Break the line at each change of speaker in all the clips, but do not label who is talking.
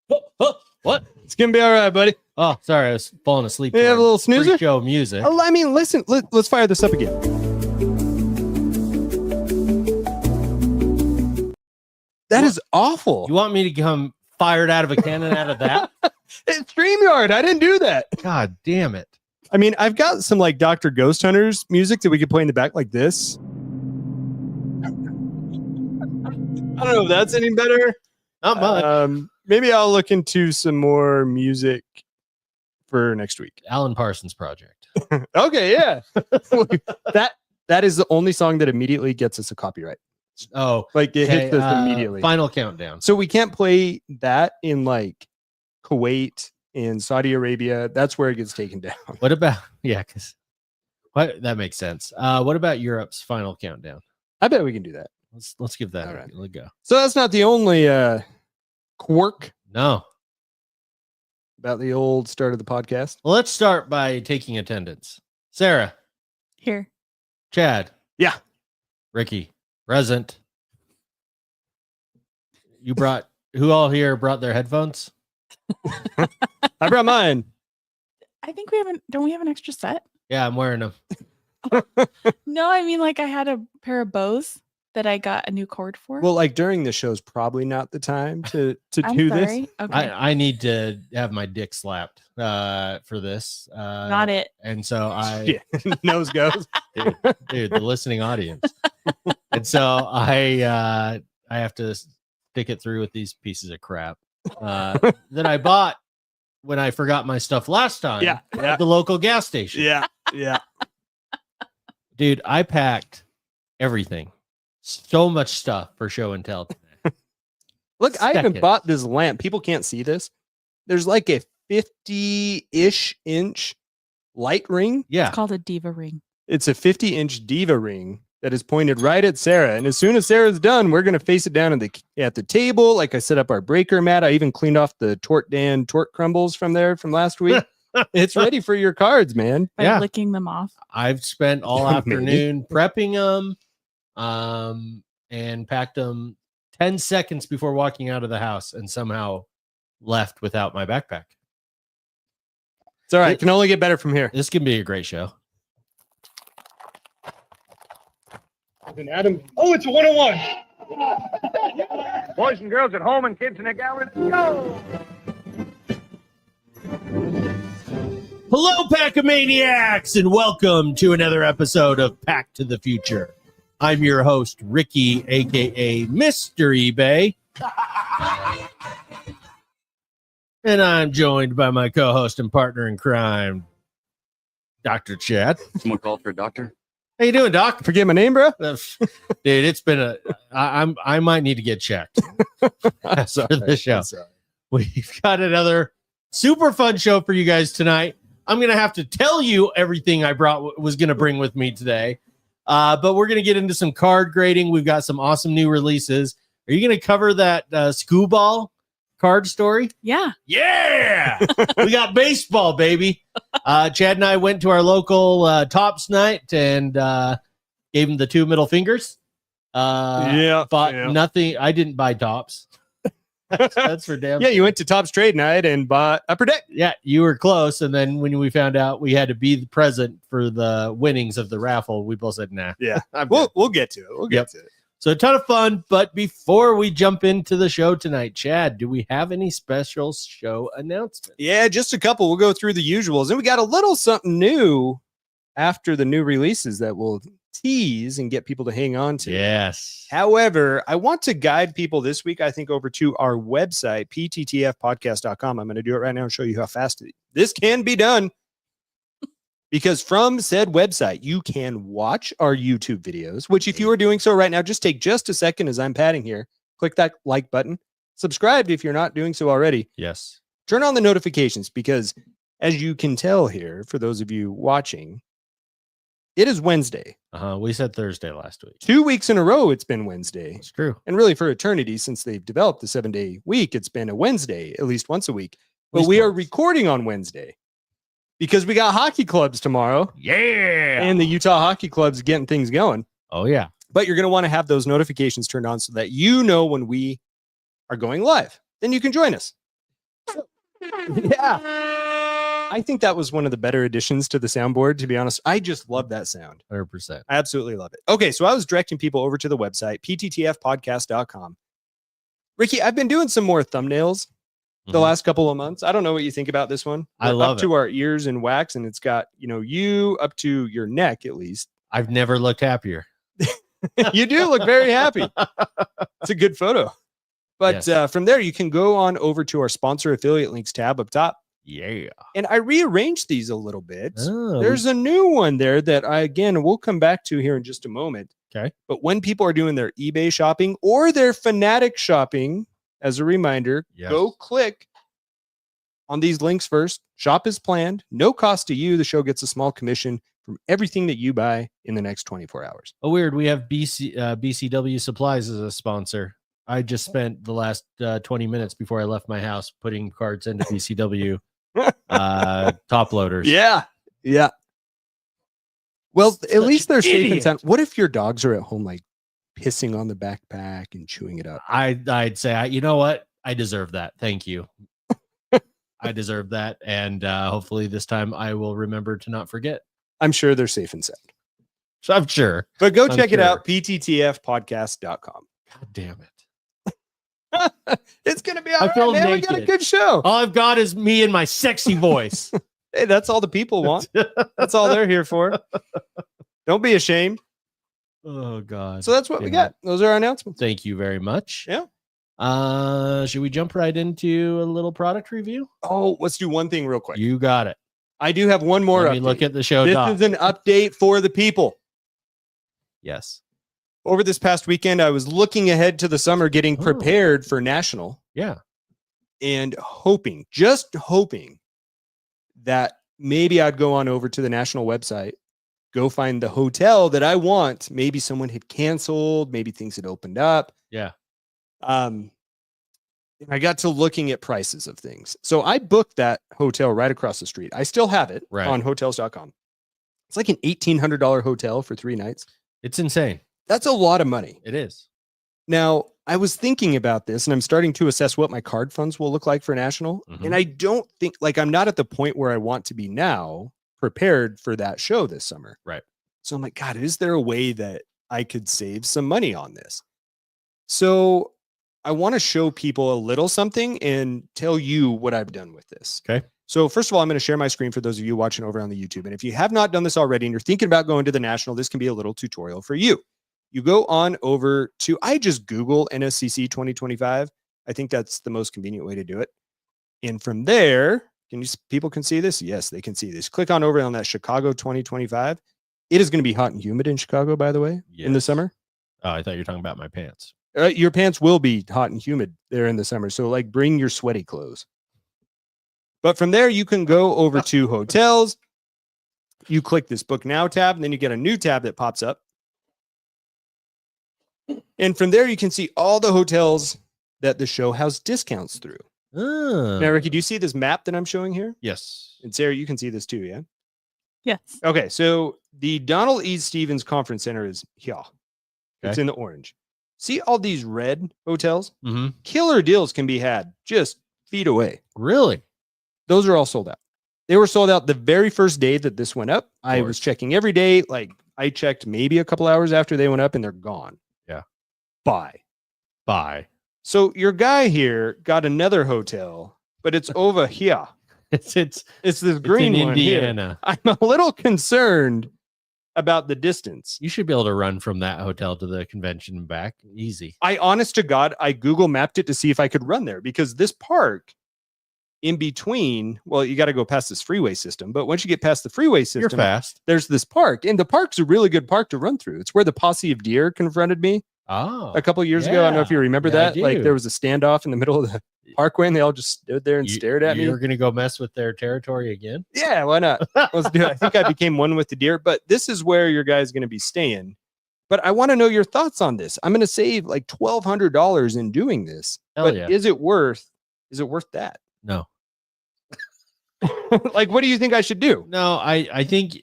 What?
It's gonna be all right, buddy.
Oh, sorry, I was falling asleep.
You have a little snoozer?
Show music.
Oh, I mean, listen. Let's fire this up again. That is awful.
You want me to come fired out of a cannon out of that?
It's StreamYard. I didn't do that.
God damn it.
I mean, I've got some like Dr. Ghost Hunters music that we could play in the back like this. I don't know if that's any better.
Not much.
Maybe I'll look into some more music for next week.
Alan Parsons Project.
Okay, yeah. that is the only song that immediately gets us a copyright.
Oh,
like it hits us immediately.
Final countdown.
So we can't play that in like Kuwait and Saudi Arabia. That's where it gets taken down.
What about because that makes sense. What about Europe's final countdown?
I bet we can do that.
Let's give that
a
go.
So that's not the only quirk.
No.
About the old start of the podcast.
Well, let's start by taking attendance. Sarah.
Here.
Chad.
Yeah.
Ricky. Present. You brought who all here brought their headphones?
I brought mine.
I think don't we have an extra set?
Yeah, I'm wearing them.
No, I mean like I had a pair of bows that I got a new cord for.
Well, like during the show's probably not the time to
I'm
do
sorry.
this.
Okay.
I need to have my dick slapped for this.
Not it.
And so
nose goes.
dude, the listening audience. And so I have to stick it through with these pieces of crap that I bought when I forgot my stuff last time at the local gas station.
Yeah.
Dude, I packed everything. So much stuff for show and tell today.
Look, I even bought this lamp. People can't see this. There's like a 50-ish inch light ring.
Yeah.
It's called a diva ring.
It's a 50-inch diva ring that is pointed right at Sarah. And as soon as Sarah's done, we're going to face it down at the table. Like I set up our breaker mat. I even cleaned off the Tort crumbles from last week. It's ready for your cards, man.
By licking them off.
I've spent all afternoon prepping them and packed them 10 seconds before walking out of the house and somehow left without my backpack.
It's all right. It can only get better from here.
This can be a great show.
And Adam. Oh, it's a 101.
Boys and girls at home and kids in the gallery, let's go!
Hello, Pack-A-Maniacs, and welcome to another episode of Pack to the Future. I'm your host, Ricky, a.k.a. Mr. eBay. And I'm joined by my co-host and partner in crime, Dr. Chad.
Someone called for a doctor?
How you doing, Doc?
Forget my name, bro?
Dude, it's been I might need to get checked for this show. We've got another super fun show for you guys tonight. I'm going to have to tell you everything I was going to bring with me today. But we're going to get into some card grading. We've got some awesome new releases. Are you going to cover that Skubal card story?
Yeah.
Yeah. We got baseball, baby. Chad and I went to our local Tops night and gave him the 2 middle fingers. Bought nothing. I didn't buy Tops. That's for damn.
Yeah, you went to Tops Trade Night and bought Upper Deck.
Yeah, you were close. And then when we found out we had to be the present for the winnings of the raffle, we both said, nah.
Yeah, we'll get to it. We'll get to it.
So a ton of fun. But before we jump into the show tonight, Chad, do we have any special show announcements?
Yeah, just a couple. We'll go through the usuals. And we got a little something new after the new releases that we'll tease and get people to hang on to.
Yes.
However, I want to guide people this week, I think, over to our website, pttfpodcast.com. I'm going to do it right now and show you how fast this can be done. Because from said website, you can watch our YouTube videos, which if you are doing so right now, just take just a second as I'm padding here. Click that like button. Subscribe if you're not doing so already.
Yes.
Turn on the notifications because as you can tell here, for those of you watching, it is Wednesday.
We said Thursday last week.
2 weeks in a row, it's been Wednesday.
It's true.
And really for eternity, since they've developed the 7-day week, it's been a Wednesday, at least once a week. But we are recording on Wednesday because we got hockey clubs tomorrow.
Yeah.
And the Utah Hockey Club's getting things going.
Oh, yeah.
But you're going to want to have those notifications turned on so that you know when we are going live. Then you can join us. Yeah. I think that was one of the better additions to the soundboard, to be honest. I just love that sound.
100%.
I absolutely love it. Okay, so I was directing people over to the website, pttfpodcast.com. Ricky, I've been doing some more thumbnails the last couple of months. I don't know what you think about this one.
I
We're
love
up to our ears in wax, and it's got, you up to your neck at least.
I've never looked happier.
You do look very happy. It's a good photo. But
Yes.
from there, you can go on over to our sponsor affiliate links tab up top.
Yeah.
And I rearranged these a little bit.
Oh,
There's a new one there that we'll come back to here in just a moment.
Okay.
But when people are doing their eBay shopping or their Fanatic shopping, as a reminder,
Yes.
go click on these links first. Shop as planned. No cost to you. The show gets a small commission from everything that you buy in the next 24 hours.
Oh, weird. We have BCW Supplies as a sponsor. I just spent the last 20 minutes before I left my house putting cards into BCW top loaders.
Yeah. Yeah. Well, at least they're safe and
idiot.
sound. What if your dogs are at home, like pissing on the backpack and chewing it up?
I'd say, you know what? I deserve that. Thank you. I deserve that. And hopefully this time I will remember to not forget.
I'm sure they're safe and sound.
So I'm sure.
But go
I'm
check it
sure.
out, pttfpodcast.com.
God damn it.
It's going to be
I
all right,
feel
man. We got a
naked.
good show.
All I've got is me and my sexy voice.
Hey, that's all the people want. That's all they're here for. Don't be ashamed.
Oh, God.
So that's what we
Damn
got.
it.
Those are our announcements.
Thank you very much.
Yeah.
Should we jump right into a little product review?
Oh, let's do one thing real quick.
You got it.
I do have one more
Let me
update.
look at the show
This
doc.
is an update for the people.
Yes.
Over this past weekend, I was looking ahead to the summer, getting
Oh.
prepared for National
Yeah.
and just hoping that maybe I'd go on over to the National website, go find the hotel that I want. Maybe someone had canceled, maybe things had opened up.
Yeah.
And I got to looking at prices of things. So I booked that hotel right across the street. I still have it
Right.
on hotels.com. It's like an $1,800 hotel for 3 nights.
It's insane.
That's a lot of money.
It is.
Now, I was thinking about this and I'm starting to assess what my card funds will look like for National.
Mhm.
And I don't think, I'm not at the point where I want to be now prepared for that show this summer.
Right.
So I'm like, God, is there a way that I could save some money on this? So I want to show people a little something and tell you what I've done with this.
Okay.
So first of all, I'm going to share my screen for those of you watching over on the YouTube. And if you have not done this already and you're thinking about going to the National, this can be a little tutorial for you. You go on over to, I just Google NSCC 2025. I think that's the most convenient way to do it. And from there, people can see this? Yes, they can see this. Click on over on that Chicago 2025. It is going to be hot and humid in Chicago, by the way, in the
Yes.
summer.
Oh, I thought you were talking about my pants.
Your pants will be hot and humid there in the summer. So bring your sweaty clothes. But from there, you can go over to hotels. You click this book now tab, and then you get a new tab that pops up. And from there, you can see all the hotels that the show has discounts through.
Oh.
Now, Ricky, do you see this map that I'm showing here?
Yes.
And Sarah, you can see this too, yeah?
Yes.
Okay, so the Donald E. Stevens Conference Center is here. It's
Okay.
in the orange. See all these red hotels?
Mm-hmm.
Killer deals can be had just feet away.
Really?
Those are all sold out. They were sold out the very first day that this went up. I was
course.
checking every day. I checked maybe a couple hours after they went up and they're gone.
Yeah.
Bye.
Bye.
So your guy here got another hotel, but it's over here.
It's
It's this green
in
one here.
Indiana.
I'm a little concerned about the distance.
You should be able to run from that hotel to the convention and back. Easy.
I honest to God, I Google mapped it to see if I could run there because this park in between, well, you got to go past this freeway system. But once you get past the freeway
You're
system,
fast.
there's this park. And the park's a really good park to run through. It's where the posse of deer confronted me
Oh.
a couple years ago. I don't know if you remember
Yeah, I
that. Like
do.
there was a standoff in the middle of the parkway and they all just stood there and stared at me.
You're going to go mess with their territory again?
Yeah, why not? Let's do it. I think I became one with the deer, but this is where your guy's going to be staying. But I want to know your thoughts on this. I'm going to save like $1,200 in doing this.
Hell
but
yeah.
is it worth that?
No.
Like, what do you think I should do?
No, I think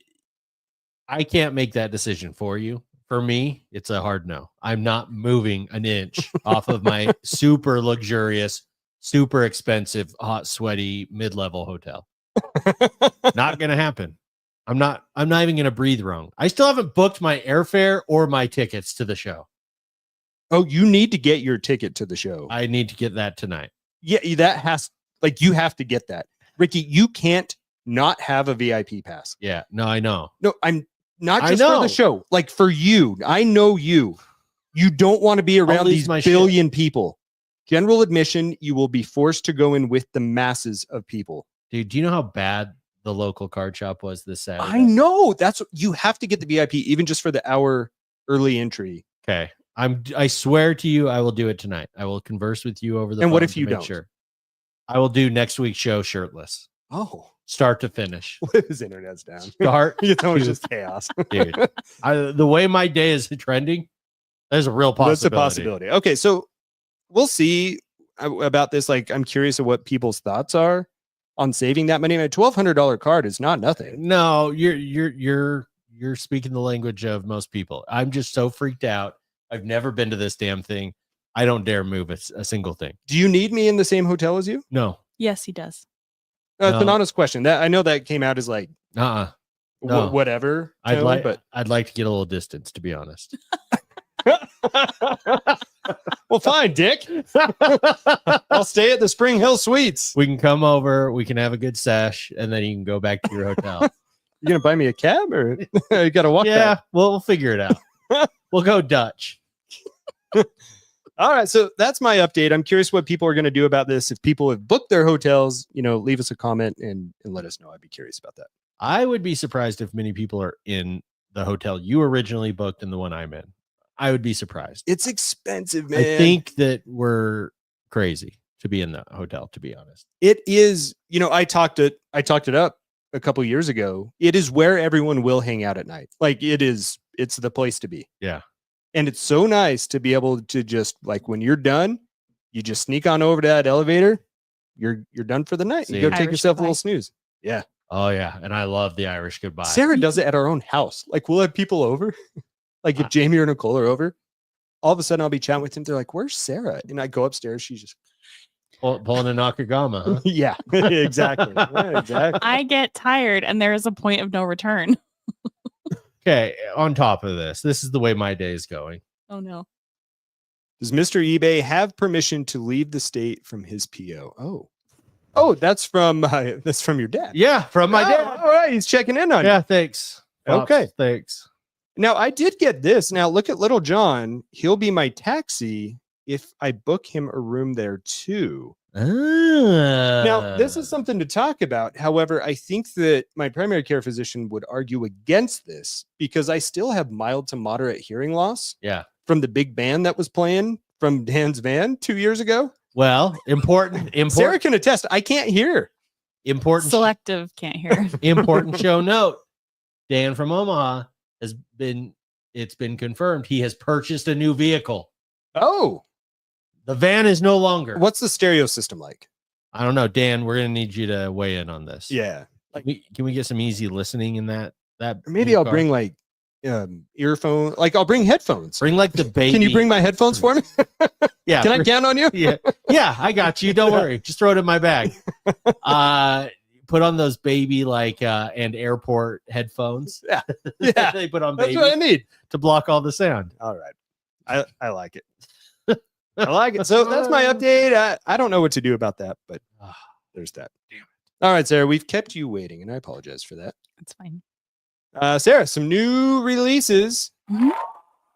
I can't make that decision for you. For me, it's a hard no. I'm not moving an inch off of my super luxurious, super expensive, hot, sweaty, mid-level hotel. Not gonna happen. I'm not even gonna breathe wrong. I still haven't booked my airfare or my tickets to the show.
Oh, you need to get your ticket to the show.
I need to get that tonight.
Yeah, that has you have to get that. Ricky, you can't not have a VIP pass.
Yeah, no, I know.
No, I'm not
I
just for
know.
the show. Like for you, I know you. You don't want to be around
lose
these
my
billion people. General admission, you will be forced to go in with the masses of people.
Dude, do you know how bad the local card shop was this Saturday?
I know. You have to get the VIP even just for the hour early entry.
Okay. I swear to you, I will do it tonight. I will converse with you over the phone.
And what if
to
you
make
don't?
Sure. I will do next week's show shirtless,
Oh,
start to finish.
his internet's down.
Start,
It's always just chaos.
dude. The way my day is trending, there's a real possibility.
That's a possibility. Okay, so we'll see about this. Like, I'm curious of what people's thoughts are on saving that money. A $1,200 card is not nothing.
No, you're speaking the language of most people. I'm just so freaked out. I've never been to this damn thing. I don't dare move a single thing.
Do you need me in the same hotel as you?
No.
Yes, he does.
It's an
No.
honest question. That I know that came out as like
No.
whatever.
I'd
tone,
like
but
I'd like to get a little distance, to be honest.
well, fine, Dick. I'll stay at the Spring Hill Suites.
We can come over, we can have a good sesh, and then you can go back to your hotel.
You gonna buy me a cab or you gotta walk?
Yeah,
back?
we'll figure it out. We'll go Dutch.
All right, so that's my update. I'm curious what people are going to do about this. If people have booked their hotels, leave us a comment and let us know. I'd be curious about that.
I would be surprised if many people are in the hotel you originally booked and the one I'm in. I would be surprised.
It's expensive, man.
I think that we're crazy to be in the hotel, to be honest.
It is. I talked it up a couple years ago. It is where everyone will hang out at night. Like it's the place to be.
Yeah.
And it's so nice to be able to just like when you're done, you just sneak on over to that elevator. You're done for the night.
See
You go
ya.
take
Irish
yourself a
goodbye.
little snooze. Yeah.
Oh yeah. And I love the Irish goodbye.
Sarah does it at our own house. Like we'll have people over. Like if Jamie or Nicole are over, all of a sudden I'll be chatting with them. They're like, "Where's Sarah?" And I go upstairs. She's just
Pulling a Nakagama, huh?
yeah, exactly. Yeah, exactly.
I get tired and there is a point of no return.
Okay. On top of this is the way my day is going.
Oh no.
Does Mr. eBay have permission to leave the state from his PO? Oh, that's from your dad.
Yeah, from my
Oh,
dad.
all right, he's checking in on you.
Yeah, thanks. Pops,
Okay.
Thanks.
Now I did get this. Now look at Little John. He'll be my taxi if I book him a room there too. Now, this is something to talk about. However, I think that my primary care physician would argue against this because I still have mild to moderate hearing loss
Yeah.
from the big band that was playing from Dan's van 2 years ago.
Well, important
Sarah can attest. I can't hear.
important
Selective can't hear.
important show note. Dan from Omaha it's been confirmed he has purchased a new vehicle.
Oh,
The van is no longer.
what's the stereo system like?
I don't know, Dan. We're gonna need you to weigh in on this.
Yeah.
Can we get some easy listening in that?
Maybe
new
I'll
car?
bring like earphone. Like I'll bring headphones.
Bring like the baby.
Can you bring my headphones for me?
Yeah.
Can I count on you?
Yeah, I got you. Don't worry. Just throw it in my bag. Put on those baby and airport headphones.
Yeah. Yeah.
They put on
That's
baby
what I need.
to block all the sound.
All right. I like it. I like it. So that's my update. I don't know what to do about that, but there's that.
Damn it.
All right, Sarah, we've kept you waiting, and I apologize for that.
It's fine.
Sarah, some new releases.
Mhm.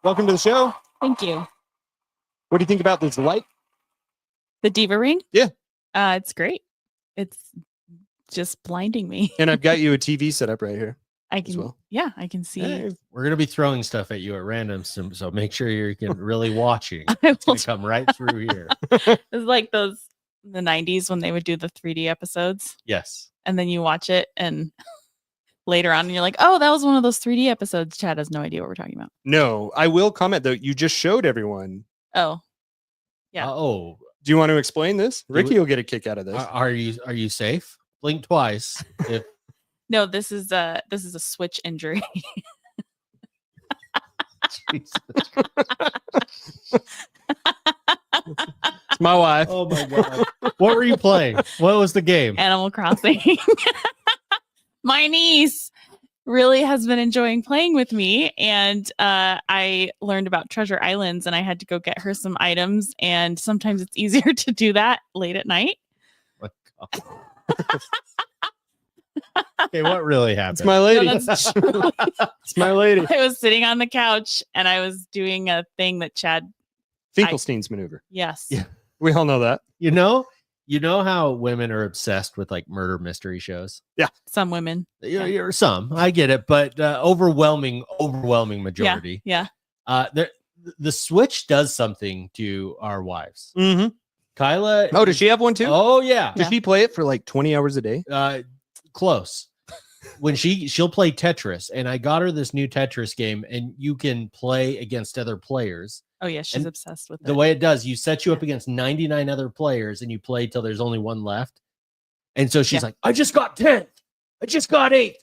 Welcome to the show.
Thank you.
What do you think about this light?
The Diva ring?
Yeah.
It's great. It's just blinding me.
And I've got you a TV set up right here.
I can,
well.
yeah, I can see.
Hey,
We're gonna be throwing stuff at you at random, so make sure you're really watching.
I
It's
will,
gonna come right through here.
it's like those in the 90s when they would do the 3D episodes
Yes.
and then you watch it and later on you're like, oh, that was one of those 3D episodes. Chad has no idea what we're talking about.
No, I will comment though. You just showed everyone.
Oh, yeah.
Oh,
Do you want to explain this? Ricky will get a kick out of this.
are you safe? Blink twice. If
No, this is a switch injury.
Jesus.
My wife.
Oh my god. What were you playing? What was the game?
Animal Crossing. My niece really has been enjoying playing with me, and I learned about treasure islands, and I had to go get her some items, and sometimes it's easier to do that late at night.
Okay, what really happened?
It's my lady.
No, that's true.
It's my lady.
I was sitting on the couch and I was doing a thing that Chad,
Finkelstein's maneuver.
yes.
Yeah.
We all know that.
You know how women are obsessed with like murder mystery shows.
Some women.
You're some, I get it, but overwhelming majority.
Yeah.
The Switch does something to our wives.
Mm-hmm.
Kyla.
Oh, does she have one too?
Oh yeah.
Does she play it for like 20 hours a day?
Close. When she'll play Tetris, and I got her this new Tetris game, and you can play against other players.
Oh yeah, she's
And
obsessed with it.
The way it does, you set you up against 99 other players, and you play till there's only one left. And so she's like, I just got 10th. I just got 8th.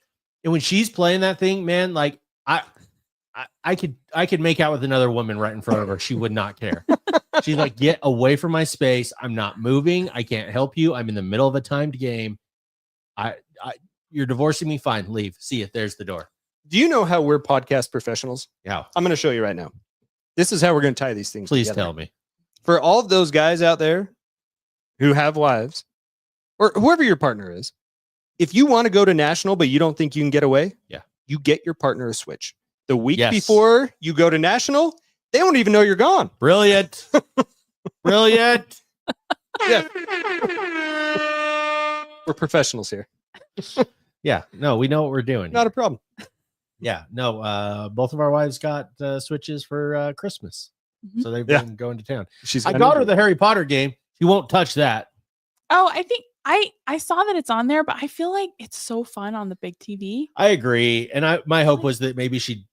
And when she's playing that thing, man, like I could make out with another woman right in front of her. She would not care. She's like, get away from my space. I'm not moving. I can't help you. I'm in the middle of a timed game. You're divorcing me. Fine. Leave. See you. There's the door.
Do you know how we're podcast professionals?
Yeah.
I'm going to show you right now. This is how we're going to tie these things
Please
together.
tell me.
For all of those guys out there who have wives, or whoever your partner is, if you want to go to national, but you don't think you can get away, you get your partner a Switch. The week before you go to national, they won't even know you're gone.
Brilliant. Brilliant.
Yeah. We're professionals here.
Yeah. No, we know what we're doing.
Not a problem.
Yeah. No, both of our wives got Switches for Christmas.
Mhm.
So they've been going to town.
She's
I got her the Harry Potter game. She won't touch that.
Oh, I think I saw that it's on there, but I feel like it's so fun on the big TV.
I agree. And my hope was that maybe she'd.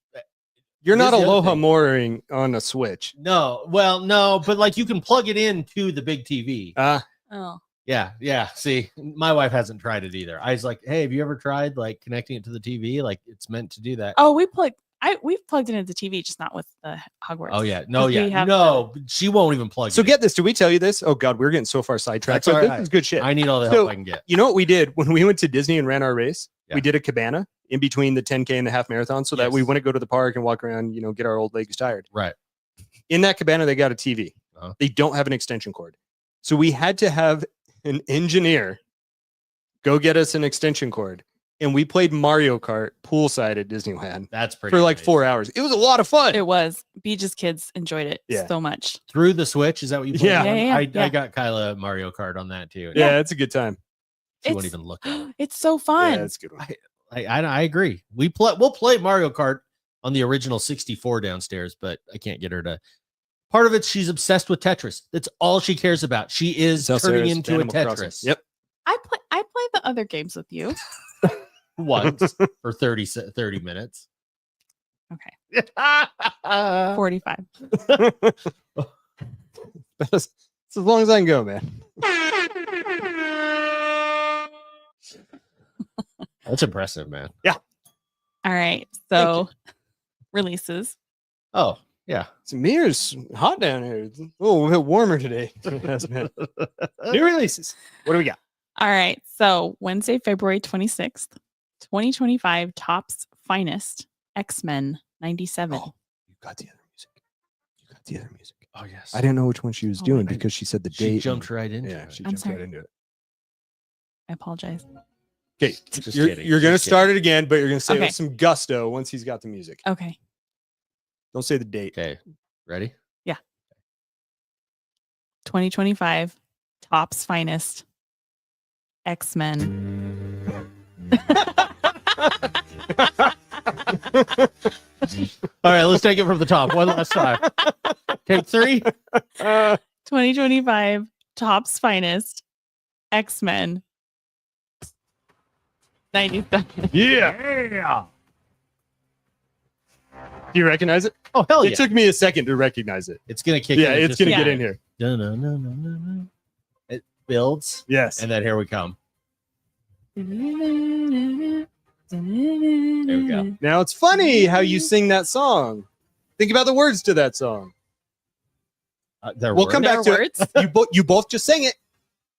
You're not
Here's the other
aloha
thing.
mooring on a Switch.
No, but like you can plug it into the big TV.
Oh.
Yeah. See, my wife hasn't tried it either. I was like, hey, have you ever tried like connecting it to the TV? Like it's meant to do that.
Oh, we've plugged it into the TV, just not with the Hogwarts.
Oh yeah.
'Cause we have
No, she won't even plug
So
it.
get this. Did we tell you this? Oh God, we're getting so far sidetracked.
That's
But
all
this
right.
is good shit.
I need all the help I can get.
You know what we did when we went to Disney and ran our race?
Yeah.
We did a cabana in between the 10K and the half marathon so that we
Yes.
wouldn't go to the park and walk around, get our old legs tired.
Right.
In that cabana, they got a TV.
Uh-huh.
They don't have an extension cord. So we had to have an engineer go get us an extension cord. And we played Mario Kart poolside at Disneyland
That's pretty
for like
amazing.
4 hours. It was a lot of fun.
It was. Beach's kids enjoyed it
Yeah.
so much.
Through the Switch. Is that what you played?
Yeah.
on?
Yeah.
I got Kyla Mario Kart on that too.
Yeah, it's a good time.
She won't
It's-
even look at it.
It's so fun.
Yeah, it's a good one.
I agree. We'll play Mario Kart on the original 64 downstairs, but I can't get her to. Part of it, she's obsessed with Tetris. That's all she cares about. She is
South
turning
Sarah's
into a
Animal Crossing.
Tetris.
Yep.
I play the other games with you.
Once for 30 minutes.
Okay. 45.
That's as long as I can go, man.
That's impressive, man.
All right. So releases.
Oh, yeah.
Samir's hot down here. It's a bit warmer today. New releases. What do we got?
All right. So Wednesday, February 26th, 2025 Topps Finest X-Men 97.
Oh, you got the other music. You got the other music.
Oh, yes.
I didn't know which one she was
Oh,
doing
right.
because she said the
She
date.
jumped right into
Yeah,
it.
she
I'm
jumped right
sorry.
into it.
I apologize.
Okay,
Just
you're
kidding,
going to
just
start it again, but you're going to say it
Okay.
with some gusto once he's got the music.
Okay.
Don't say the date.
Okay. Ready?
2025 Topps Finest X-Men.
All right, let's take it from the top. One last time. Take 3.
2025 Topps Finest X-Men 97.
Yeah. Do you recognize it?
Oh, hell
It
yeah.
took me a second to recognize it.
It's going to kick
Yeah,
in.
it's going to
Yeah.
get in here.
No. It builds,
Yes.
and then here we come.
There
we go.
Now it's funny how you sing that song. Think about the words to that song. We'll come back to
words.
it. You both just sang it.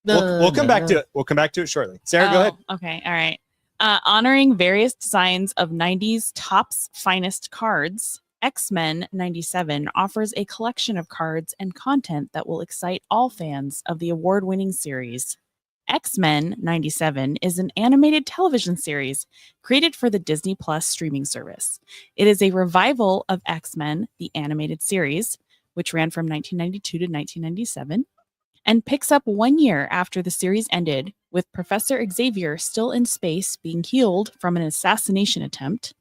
We'll come back to it. We'll come back to it shortly. Sarah, go ahead.
Okay. All right. Honoring various designs of 90s Topps finest cards, X-Men 97 offers a collection of cards and content that will excite all fans of the award-winning series. X-Men 97 is an animated television series created for the Disney Plus streaming service. It is a revival of X-Men, the animated series, which ran from 1992 to 1997, and picks up 1 year after the series ended, with Professor Xavier still in space being healed from an assassination attempt.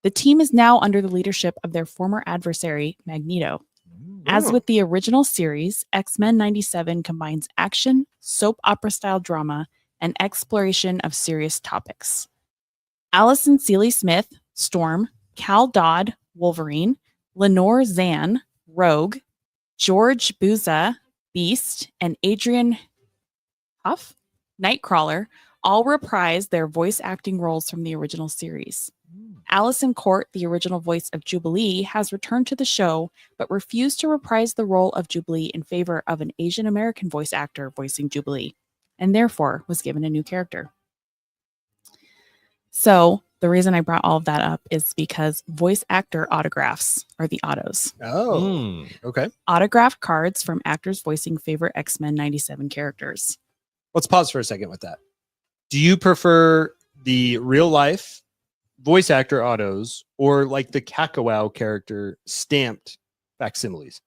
The team is now under the leadership of their former adversary, Magneto. As with the original series, X-Men 97 combines action, soap opera-style drama, and exploration of serious topics. Allison Seeley-Smith, Storm, Cal Dodd, Wolverine, Lenore Zan, Rogue, George Buza, Beast, and Adrian Huff, Nightcrawler, all reprise their voice acting roles from the original series. Allison Court, the original voice of Jubilee, has returned to the show, but refused to reprise the role of Jubilee in favor of an Asian American voice actor voicing Jubilee, and therefore was given a new character. So the reason I brought all of that up is because voice actor autographs are the autos.
Oh, okay.
Autographed cards from actors voicing favorite X-Men 97 characters.
Let's pause for a second with that. Do you prefer the real life voice actor autos or like the Kakao character stamped facsimiles?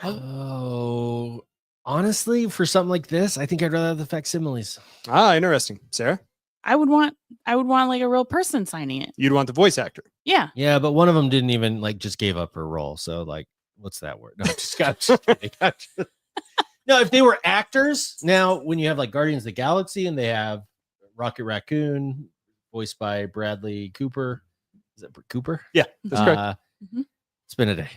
Oh, honestly, for something like this, I think I'd rather have the facsimiles.
Ah, interesting. Sarah,
I would want like a real person signing it.
you'd want the voice actor.
Yeah.
Yeah, but one of them didn't even like just gave up her role. So like, what's that word? No, just kidding. No, if they were actors, now when you have like Guardians of the Galaxy and they have Rocket Raccoon, voiced by Bradley Cooper. Is that Cooper?
Yeah, that's correct.
It's been a day.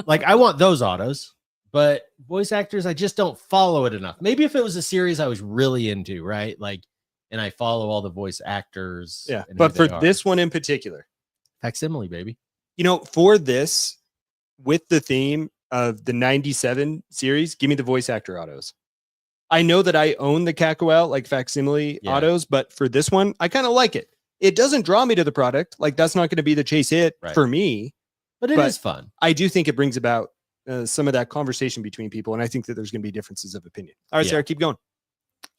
Like I want those autos, but voice actors, I just don't follow it enough. Maybe if it was a series I was really into, right? Like, and I follow all the voice actors.
Yeah,
and
but
who
for
they are.
this one in particular,
Facsimile, baby.
you know, for this, with the theme of the 97 series, give me the voice actor autos. I know that I own the Kakao like facsimile autos, but for this one, I kind of like it. It doesn't draw me to the product. Like that's not going to be the chase hit for me.
But it is fun.
I do think it brings about some of that conversation between people. And I think that there's going to be differences of opinion. All right, Sarah, keep going.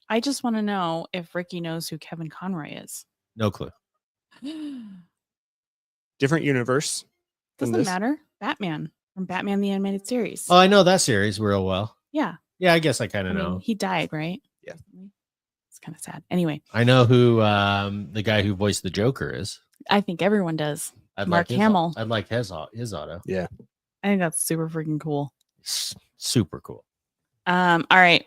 I just want to know if Ricky knows who Kevin Conroy is.
No clue.
Different universe.
Doesn't matter. Batman from Batman the Animated Series.
Oh, I know that series real well.
Yeah.
Yeah, I guess I kind of know.
He died, right?
Yeah.
It's kind of sad. Anyway.
I know who the guy who voiced the Joker is.
I think everyone does.
I'd
Mark
like
Hamill.
I'd like his auto.
Yeah.
I think that's super freaking cool.
Super cool.
All right.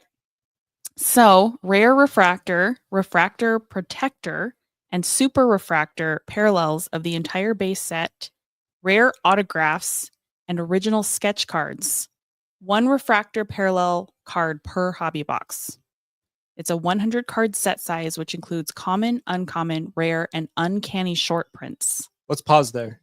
So rare refractor, refractor protector, and super refractor parallels of the entire base set, rare autographs, and original sketch cards. 1 refractor parallel card per hobby box. It's a 100 card set size, which includes common, uncommon, rare, and uncanny short prints.
Let's pause there.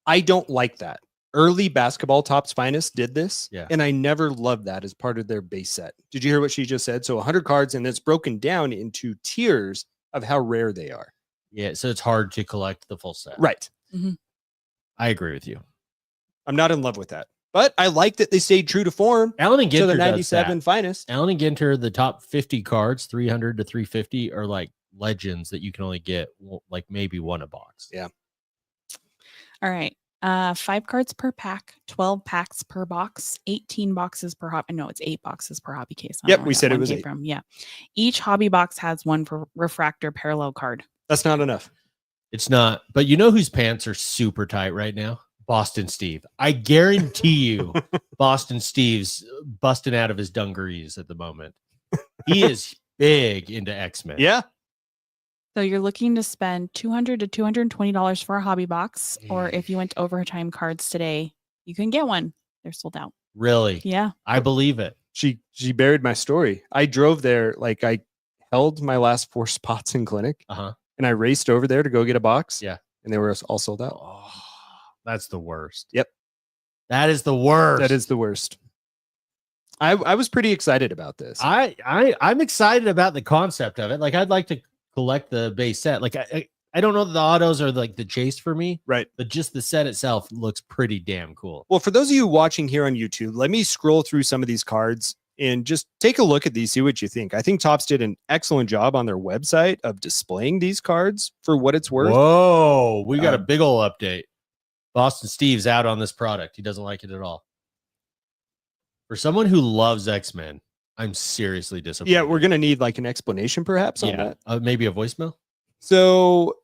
I don't like that. Early Basketball Topps Finest did this, and I never loved that as part of their base set. Did you hear what she just said? So 100 cards, and it's broken down into tiers of how rare they are.
Yeah, so it's hard to collect the full set.
Right.
Mm-hmm.
I agree with you.
I'm not in love with that, but I like that they stayed true to form.
Alan and Ginter
the
does
97
that.
Finest.
Alan and Ginter, the top 50 cards, 300 to 350, are like legends that you can only get like maybe one a box.
Yeah.
All right. 5 cards per pack, 12 packs per box, 18 boxes per hobby. No, it's 8 boxes per hobby case.
Yep, we said it was 8.
From. Yeah. Each hobby box has 1 for refractor parallel card.
That's not enough.
It's not. But you know whose pants are super tight right now? Boston Steve. I guarantee you Boston Steve's busting out of his dungarees at the moment. He is big into X-Men.
Yeah.
So you're looking to spend $200 to $220 for a hobby box, or if you went to Overtime Cards today, you can get one. They're sold out.
Really?
Yeah.
I believe it.
She buried my story. I drove there, like I held my last 4 spots in clinic, and I raced over there to go get a box.
Yeah.
And they were all sold out.
Oh, that's the worst.
Yep.
That is the worst.
That is the worst. I was pretty excited about this.
I'm excited about the concept of it. Like, I'd like to collect the base set. Like, I don't know that the autos are like the chase for me,
Right.
but just the set itself looks pretty damn cool.
Well, for those of you watching here on YouTube, let me scroll through some of these cards and just take a look at these, see what you think. I think Topps did an excellent job on their website of displaying these cards for what it's worth.
Whoa, we got a big ol' update. Boston Steve's out on this product. He doesn't like it at all. For someone who loves X-Men, I'm seriously disappointed.
Yeah, we're going to need like an explanation perhaps on that.
Maybe a voicemail.
So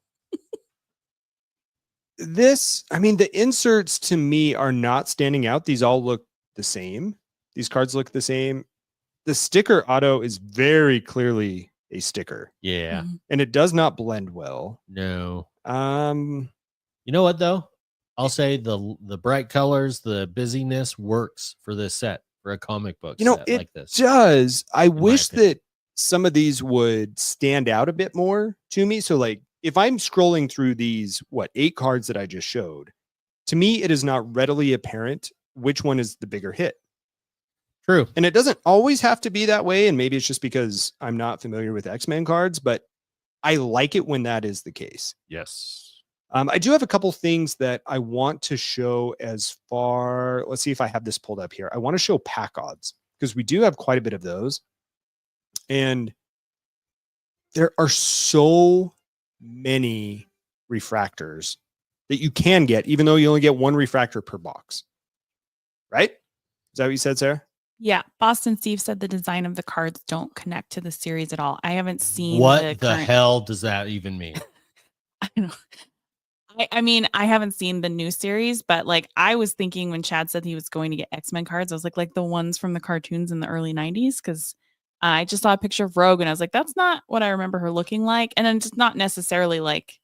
the inserts to me are not standing out. These all look the same. These cards look the same. The sticker auto is very clearly a sticker.
Yeah.
And it does not blend well.
No.
You
know what though? I'll say the bright colors, the busyness works for this set, for a comic book set
it
like this.
Does. I wish that some of these would stand out a bit more to me. So like if I'm scrolling through these, 8 cards that I just showed, to me, it is not readily apparent which one is the bigger hit.
True.
And it doesn't always have to be that way. And maybe it's just because I'm not familiar with X-Men cards, but I like it when that is the case.
Yes.
I do have a couple things that I want to show as far. Let's see if I have this pulled up here. I want to show pack odds because we do have quite a bit of those. And there are so many refractors that you can get, even though you only get 1 refractor per box. Right? Is that what you said, Sarah?
Yeah. Boston Steve said the design of the cards don't connect to the series at all. I haven't seen
what the hell does that even mean?
I don't know. I mean, I haven't seen the new series, but like I was thinking when Chad said he was going to get X-Men cards, I was like the ones from the cartoons in the early 90s, because I just saw a picture of Rogue and I was like, that's not what I remember her looking like. And then just not necessarily like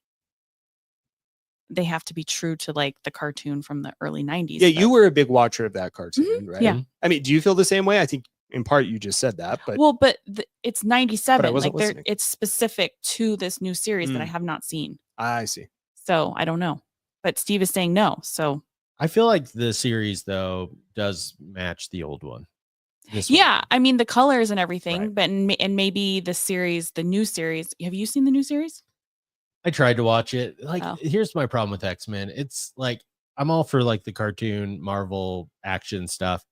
they have to be true to like the cartoon from the early 90s.
Yeah, you were a big watcher of that cartoon, right?
Yeah.
I mean, do you feel the same way? I think in part you just said that, but
it's 97. Like
listening.
it's specific to this new series that I have not seen.
I see.
So I don't know, but Steve is saying no. So
I feel like the series though does match the old one.
Yeah, I mean the colors and everything, but and maybe the new series. Have you seen the new series?
I tried to watch it. Like, here's my problem with X-Men. It's like I'm all for like the cartoon, Marvel action stuff.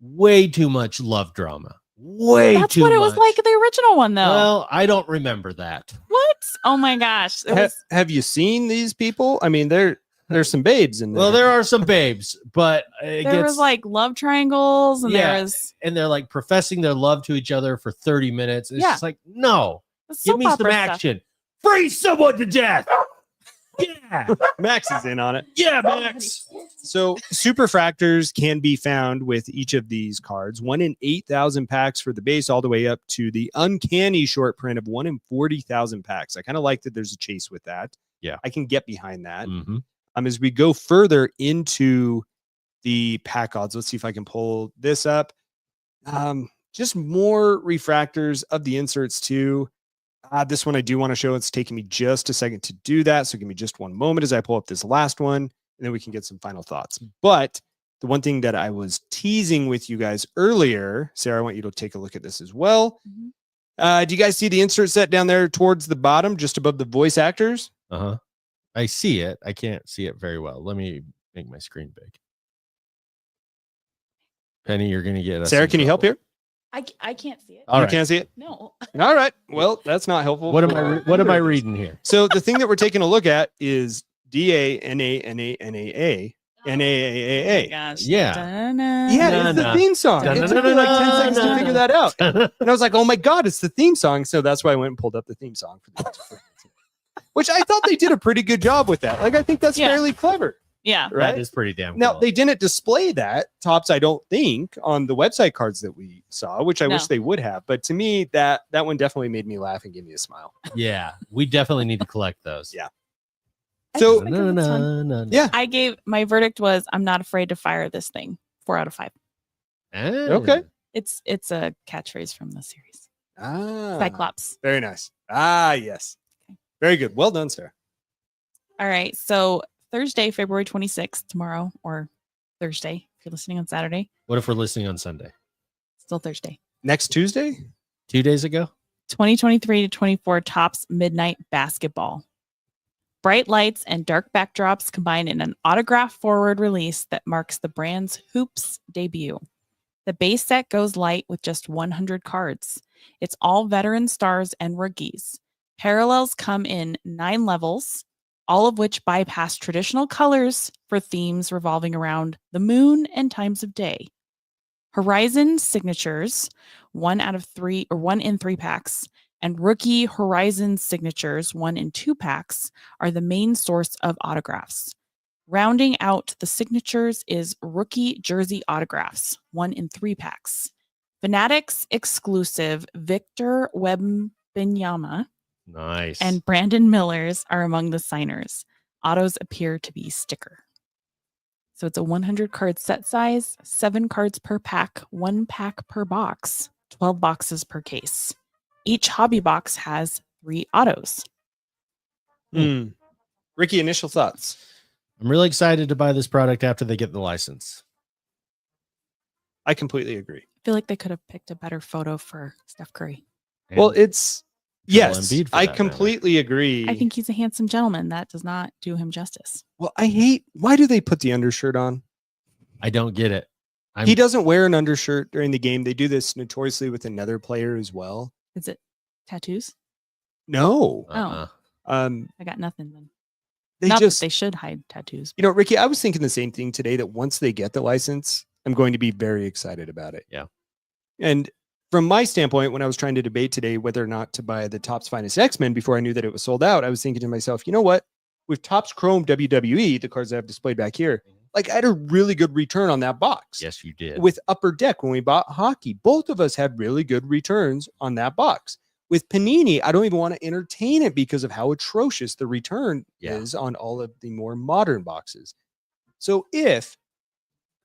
Way too much love drama.
That's what it was like in the original one, though.
Well, I don't remember that.
What? Oh my gosh!
Have you seen these people? I mean, there's some babes in there.
Well, there are some babes, but
there was like love triangles, and
and they're like professing their love to each other for 30 minutes. It's just like, no, give me some action. Freeze someone to death. Yeah,
Max is in on it.
Yeah, Max.
So superfractors can be found with each of these cards. 1 in 8,000 packs for the base, all the way up to the uncanny short print of 1 in 40,000 packs. I kind of like that there's a chase with that.
Yeah,
I can get behind that.
Mm-hmm.
As we go further into the pack odds, let's see if I can pull this up. Just more refractors of the inserts too. This one I do want to show. It's taking me just a second to do that. So give me just one moment as I pull up this last one, and then we can get some final thoughts. But the one thing that I was teasing with you guys earlier, Sarah, I want you to take a look at this as well. Mm-hmm. Do you guys see the insert set down there towards the bottom, just above the voice actors?
Uh-huh. I see it. I can't see it very well. Let me make my screen big. Penny, you're going to get us.
Sarah, can you help here?
I can't see it.
You can't see it?
No.
All right. Well, that's not helpful.
What am I reading here?
So the thing that we're taking a look at is DANANANAA. NAAA.
Gosh.
Yeah.
Yeah, it's the theme song. It took me like 10 seconds to figure that out. And I was like, oh my God, it's the theme song. So that's why I went and pulled up the theme song for the which I thought they did a pretty good job with that. Like, I think that's fairly clever.
Yeah.
Right.
That is pretty damn cool.
Now, they didn't display that, Topps, I don't think, on the website cards that we saw, which I wish they would have. But to me, that one definitely made me laugh and gave me a smile.
Yeah. We definitely need to collect those.
Yeah.
So,
yeah.
My verdict was I'm not afraid to fire this thing. 4 out of 5.
Okay.
It's a catchphrase from the series.
Ah.
Cyclops.
Very nice. Ah, yes. Very good. Well done, Sarah.
All right. So Thursday, February 26th, tomorrow or Thursday. If you're listening on Saturday,
What if we're listening on Sunday?
still Thursday.
Next Tuesday?
2 days ago?
2023 to 24 Topps Midnight Basketball. Bright lights and dark backdrops combined in an autograph forward release that marks the brand's Hoops debut. The base set goes light with just 100 cards. It's all veteran stars and rookies. Parallels come in 9 levels, all of which bypass traditional colors for themes revolving around the moon and times of day. Horizon signatures, 1 out of 3 or 1 in 3 packs, and rookie Horizon signatures, 1 in 2 packs, are the main source of autographs. Rounding out the signatures is rookie jersey autographs, 1 in 3 packs. Fanatics exclusive Victor Wembanyama
Nice.
and Brandon Millers are among the signers. Autos appear to be sticker. So it's a 100 card set size, 7 cards per pack, 1 pack per box, 12 boxes per case. Each hobby box has 3 autos.
Ricky, initial thoughts?
I'm really excited to buy this product after they get the license.
I completely agree.
I feel like they could have picked a better photo for Steph Curry.
Well, it's
Joel
yes,
Embiid, for
I
that
completely agree.
I think he's a handsome gentleman. That does not do him justice.
Well, I hate why do they put the undershirt on?
I don't get it.
He doesn't wear an undershirt during the game. They do this notoriously with another player as well.
Is it tattoos?
No.
Uh-uh.
I got nothing then.
They
Not
just
that they should hide tattoos.
You know, Ricky, I was thinking the same thing today that once they get the license, I'm going to be very excited about it.
Yeah.
And from my standpoint, when I was trying to debate today whether or not to buy the Topps Finest X-Men before I knew that it was sold out, I was thinking to myself, you know what? With Topps Chrome WWE, the cards I have displayed back here, like I had a really good return on that box.
Yes, you did.
With Upper Deck, when we bought hockey, both of us had really good returns on that box. With Panini, I don't even want to entertain it because of how atrocious the return is on all of the more modern boxes. So if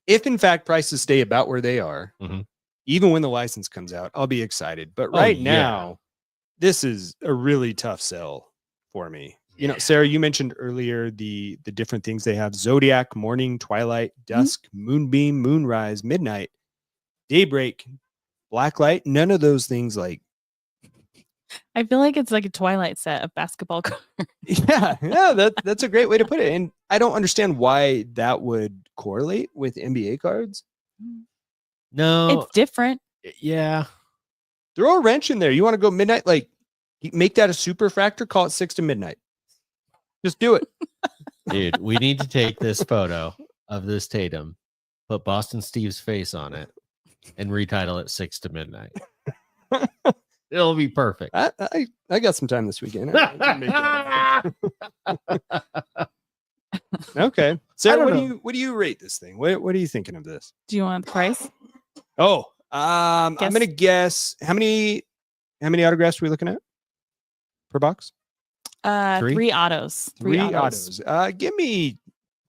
in fact prices stay about where they are, even when the license comes out, I'll be excited. But right now, this is a really tough sell for me. You know, Sarah, you mentioned earlier the different things they have: Zodiac, Morning, Twilight, Dusk, Moonbeam, Moonrise, Midnight, Daybreak, Blacklight. None of those things like.
I feel like it's like a Twilight set of basketball cards.
Yeah, that's a great way to put it. And I don't understand why that would correlate with NBA cards.
No.
It's different.
Yeah.
Throw a wrench in there. You want to go midnight? Like, make that a super fractor, call it 6 to midnight. Just do it.
Dude, we need to take this photo of this Tatum, put Boston Steve's face on it, and retitle it 6 to midnight. It'll be perfect.
I got some time this weekend. Okay. Sarah, what do you rate this thing? What are you thinking of this?
Do you want the price?
Oh, I'm gonna guess how many autographs are we looking at per box?
3 autos.
3 autos. Give me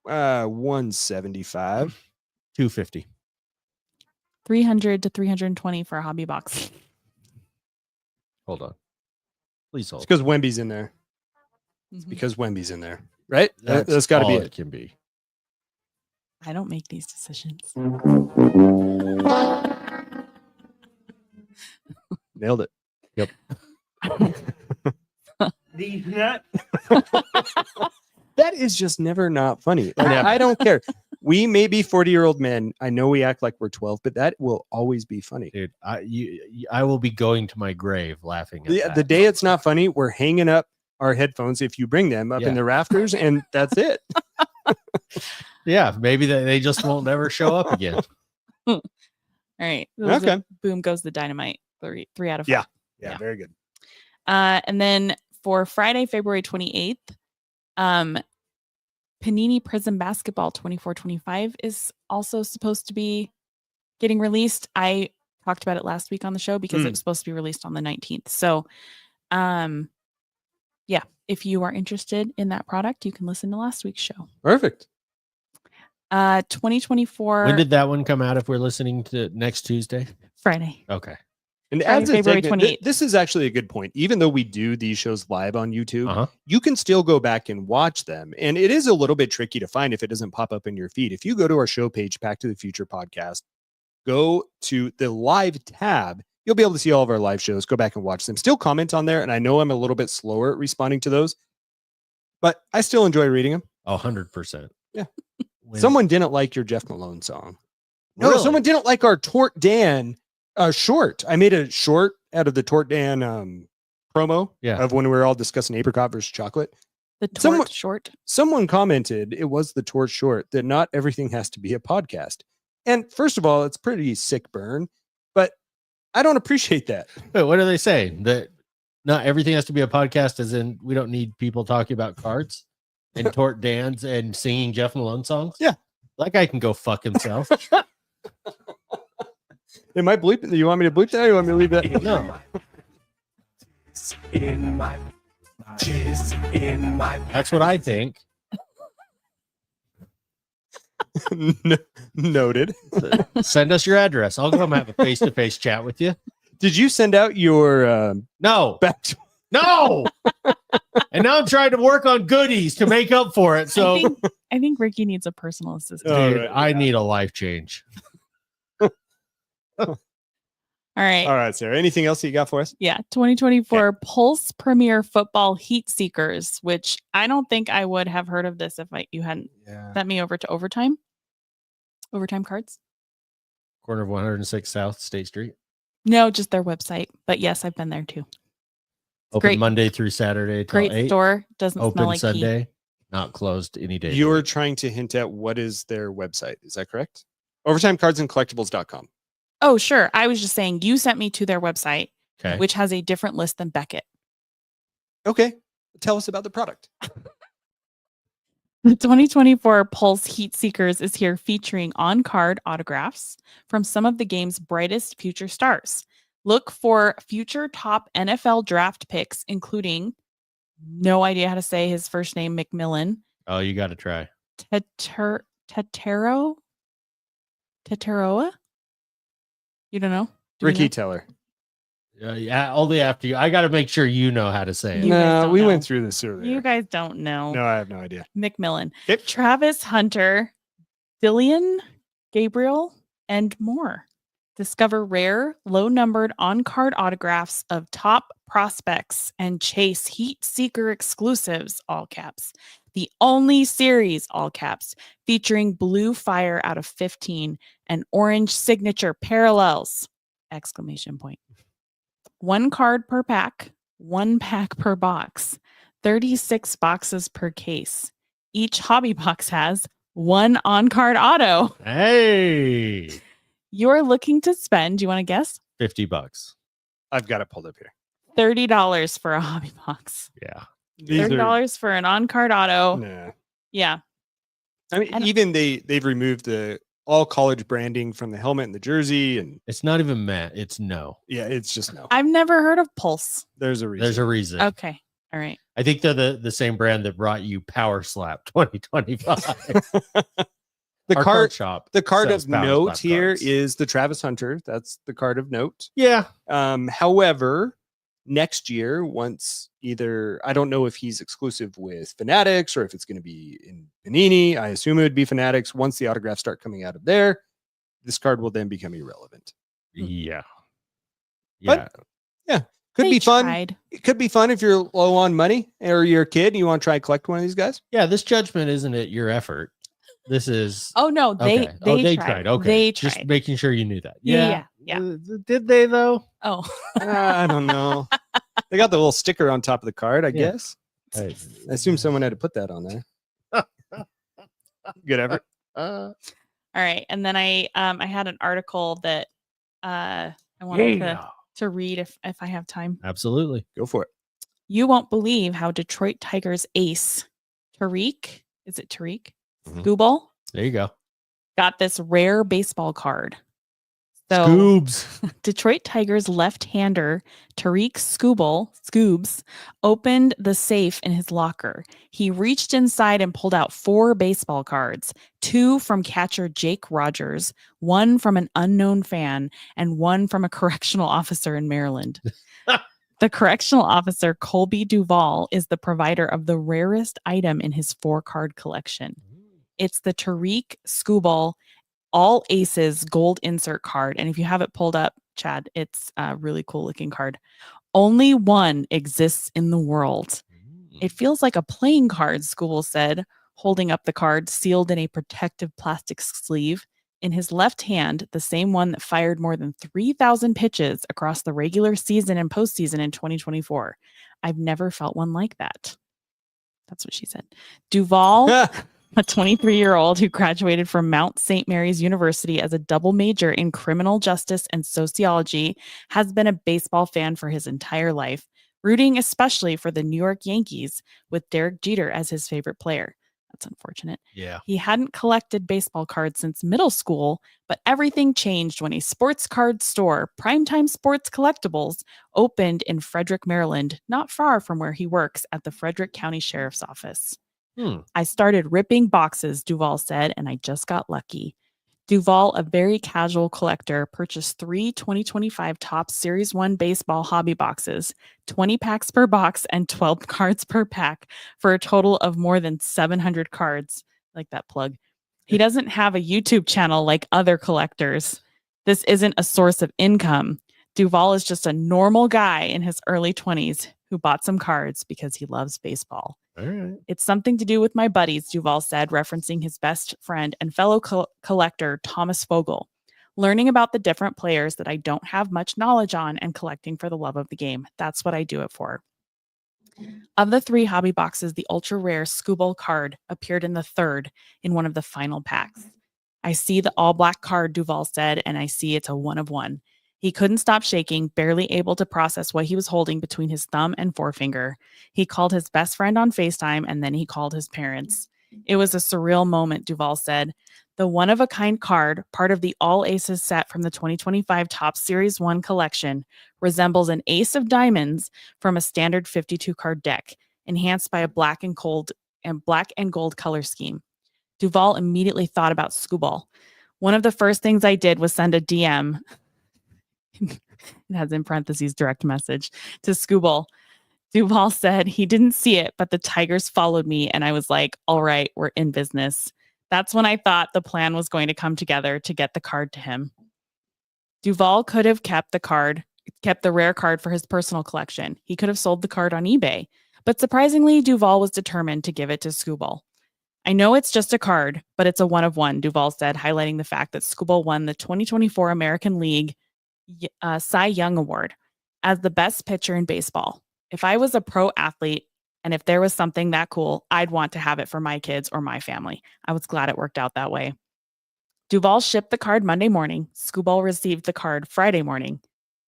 175.
250.
300 to 320 for a hobby box.
Hold on. Please hold.
It's because Wemby's in there. It's because Wemby's in there. Right? That's got to be
all
it.
it can be.
I don't make these decisions.
Nailed it.
Yep.
These nuts. That is just never not funny. Like, I don't care. We may be 40-year-old men. I know we act like we're 12, but that will always be funny.
Dude, I will be going to my grave laughing at that.
The day it's not funny, we're hanging up our headphones if you bring them up in the rafters, and that's it.
Yeah, maybe they just won't never show up again.
All right.
Okay.
Boom goes the dynamite. 3 out of 5.
Yeah, very good.
And then for Friday, February 28th, Panini Prism Basketball 24-25 is also supposed to be getting released. I talked about it last week on the show because it was supposed to be released on the 19th. So, yeah, if you are interested in that product, you can listen to last week's show.
Perfect.
2024.
When did that one come out if we're listening to next Tuesday?
Friday.
Okay.
And
Starting
as a
February
segment,
28th.
this is actually a good point. Even though we do these shows live on YouTube,
Uh-huh.
you can still go back and watch them. And it is a little bit tricky to find if it doesn't pop up in your feed. If you go to our show page, Back to the Future podcast, go to the live tab, you'll be able to see all of our live shows. Go back and watch them. Still comment on there. And I know I'm a little bit slower at responding to those, but I still enjoy reading them.
100%.
Yeah.
When-
Someone didn't like your Jeff Malone song. No,
Really?
someone didn't like our Tort Dan short. I made a short out of the Tort Dan promo
Yeah.
of when we were all discussing apricot versus chocolate.
The tort
Someone-
short.
Someone commented, it was the Tort short, that not everything has to be a podcast. And first of all, it's pretty sick burn, but I don't appreciate that.
Wait, what do they say? That not everything has to be a podcast, as in we don't need people talking about cards and Tort Dans and singing Jeff Malone songs?
Yeah.
That guy can go fuck himself.
Am I bleeping? You want me to bleep that or you want me to leave that?
No. That's what I think.
Noted.
Send us your address. I'll come have a face-to-face chat with you.
Did you send out your
No.
back?
No. And now I'm trying to work on goodies to make up for it. So
I think Ricky needs a personal assistant.
Oh,
dude,
right,
I
yeah.
need a life change.
All right.
All right, Sarah. Anything else you got for us?
Yeah, 2024 Pulse Premier Football Heat Seekers, which I don't think I would have heard of this if you hadn't
Yeah.
sent me over to Overtime. Overtime Cards?
Corner of 106 South State Street.
No, just their website. But yes, I've been there too.
Open
great.
Monday through Saturday till
Great
8.
store. Doesn't smell
Open
like
Sunday.
heat.
Not closed any day. of the
You're
week.
trying to hint at what is their website. Is that correct? Overtimecardsandcollectibles.com.
Oh, sure. I was just saying you sent me to their website,
Okay.
which has a different list than Beckett.
Okay. Tell us about the product.
The 2024 Pulse Heat Seekers is here featuring on-card autographs from some of the game's brightest future stars. Look for future top NFL draft picks, including, no idea how to say his first name, McMillan,
Oh, you got to try.
Teteroa? You don't know? Do we
Ricky
know?
Teller.
Yeah, only after you. I got to make sure you know how to say it.
You guys
No,
don't
we
know.
went through this earlier.
You guys don't know.
No, I have no idea.
McMillan,
Okay.
Travis Hunter, Dillian, Gabriel, and more. Discover rare, low-numbered on-card autographs of top prospects and chase Heat Seeker exclusives, all caps. The only series, all caps, featuring blue fire out of 15 and orange signature parallels, exclamation point. 1 card per pack, 1 pack per box, 36 boxes per case. Each hobby box has 1 on-card auto.
Hey,
You're looking to spend, do you want to guess?
$50.
I've got it pulled up here.
$30 for a hobby box.
Yeah.
These are,
$30 for an on-card auto.
nah.
Yeah.
I mean,
I don't-
even they've removed the all college branding from the helmet and the jersey, and
It's not even Matt. It's no.
yeah, it's just no.
I've never heard of Pulse.
There's a reason.
There's a reason.
Okay. All right.
I think they're the same brand that brought you Power Slap 2025.
the
Our
card.
shop.
The card
sells
of
Power
note
Slap
here
cards.
is the Travis Hunter. That's the card of note.
Yeah.
However, next year, once either I don't know if he's exclusive with Fanatics or if it's going to be in Panini. I assume it would be Fanatics. Once the autographs start coming out of there, this card will then become irrelevant.
Yeah.
But- Could
They
be fun.
tried.
It could be fun if you're low on money or you're a kid and you want to try and collect one of these guys.
Yeah. This judgment isn't it your effort. This is.
Oh no, they
Okay.
they,
tried.
tried.
Okay.
They
Just
tried.
making sure you knew that.
Yeah.
Did they though?
Oh.
I don't know. They got the little sticker on top of the card, I
Yeah.
guess.
Hey.
I assume someone had to put that on there. Good effort.
All right. And then I had an article that I wanted to read if I have time.
Absolutely.
Go for it.
You won't believe how Detroit Tigers ace Tarik, is it Tarik?
Mhm.
Skubal
There you go.
got this rare baseball card. So
Scoobs.
Detroit Tigers left-hander Tarik Scoobs opened the safe in his locker. He reached inside and pulled out 4 baseball cards, 2 from catcher Jake Rogers, 1 from an unknown fan, and 1 from a correctional officer in Maryland. The correctional officer, Colby Duvall, is the provider of the rarest item in his 4-card collection. It's the Tarik Skubal All Aces gold insert card. And if you have it pulled up, Chad, it's a really cool looking card. Only one exists in the world. It feels like a playing card, Skubal said, holding up the card sealed in a protective plastic sleeve. In his left hand, the same one that fired more than 3,000 pitches across the regular season and postseason in 2024. I've never felt one like that. That's what she said. Duvall, a 23-year-old who graduated from Mount St. Mary's University as a double major in criminal justice and sociology, has been a baseball fan for his entire life, rooting especially for the New York Yankees with Derek Jeter as his favorite player. That's unfortunate.
Yeah.
He hadn't collected baseball cards since middle school, but everything changed when a sports card store, Primetime Sports Collectibles, opened in Frederick, Maryland, not far from where he works at the Frederick County Sheriff's Office. I started ripping boxes, Duvall said, and I just got lucky. Duvall, a very casual collector, purchased 3 2025 Topps Series 1 baseball hobby boxes, 20 packs per box and 12 cards per pack for a total of more than 700 cards. I like that plug. He doesn't have a YouTube channel like other collectors. This isn't a source of income. Duvall is just a normal guy in his early 20s who bought some cards because he loves baseball.
All right.
It's something to do with my buddies, Duvall said, referencing his best friend and fellow collector, Thomas Fogel. Learning about the different players that I don't have much knowledge on and collecting for the love of the game. That's what I do it for. Of the 3 hobby boxes, the ultra rare Skubal card appeared in the 3rd in one of the final packs. I see the all black card, Duvall said, and I see it's a 1 of 1. He couldn't stop shaking, barely able to process what he was holding between his thumb and forefinger. He called his best friend on FaceTime, and then he called his parents. It was a surreal moment, Duvall said. The one-of-a-kind card, part of the All Aces set from the 2025 Topps Series 1 collection, resembles an ace of diamonds from a standard 52-card deck, enhanced by a black and gold color scheme. Duvall immediately thought about Skubal. One of the first things I did was send a DM. It has in parentheses direct message to Skubal. Duvall said he didn't see it, but the Tigers followed me, and I was like, all right, we're in business. That's when I thought the plan was going to come together to get the card to him. Duvall could have kept the rare card for his personal collection. He could have sold the card on eBay, but surprisingly, Duvall was determined to give it to Skubal. I know it's just a card, but it's a 1 of 1, Duvall said, highlighting the fact that Skubal won the 2024 American League Cy Young Award as the best pitcher in baseball. If I was a pro athlete and if there was something that cool, I'd want to have it for my kids or my family. I was glad it worked out that way. Duvall shipped the card Monday morning. Skubal received the card Friday morning.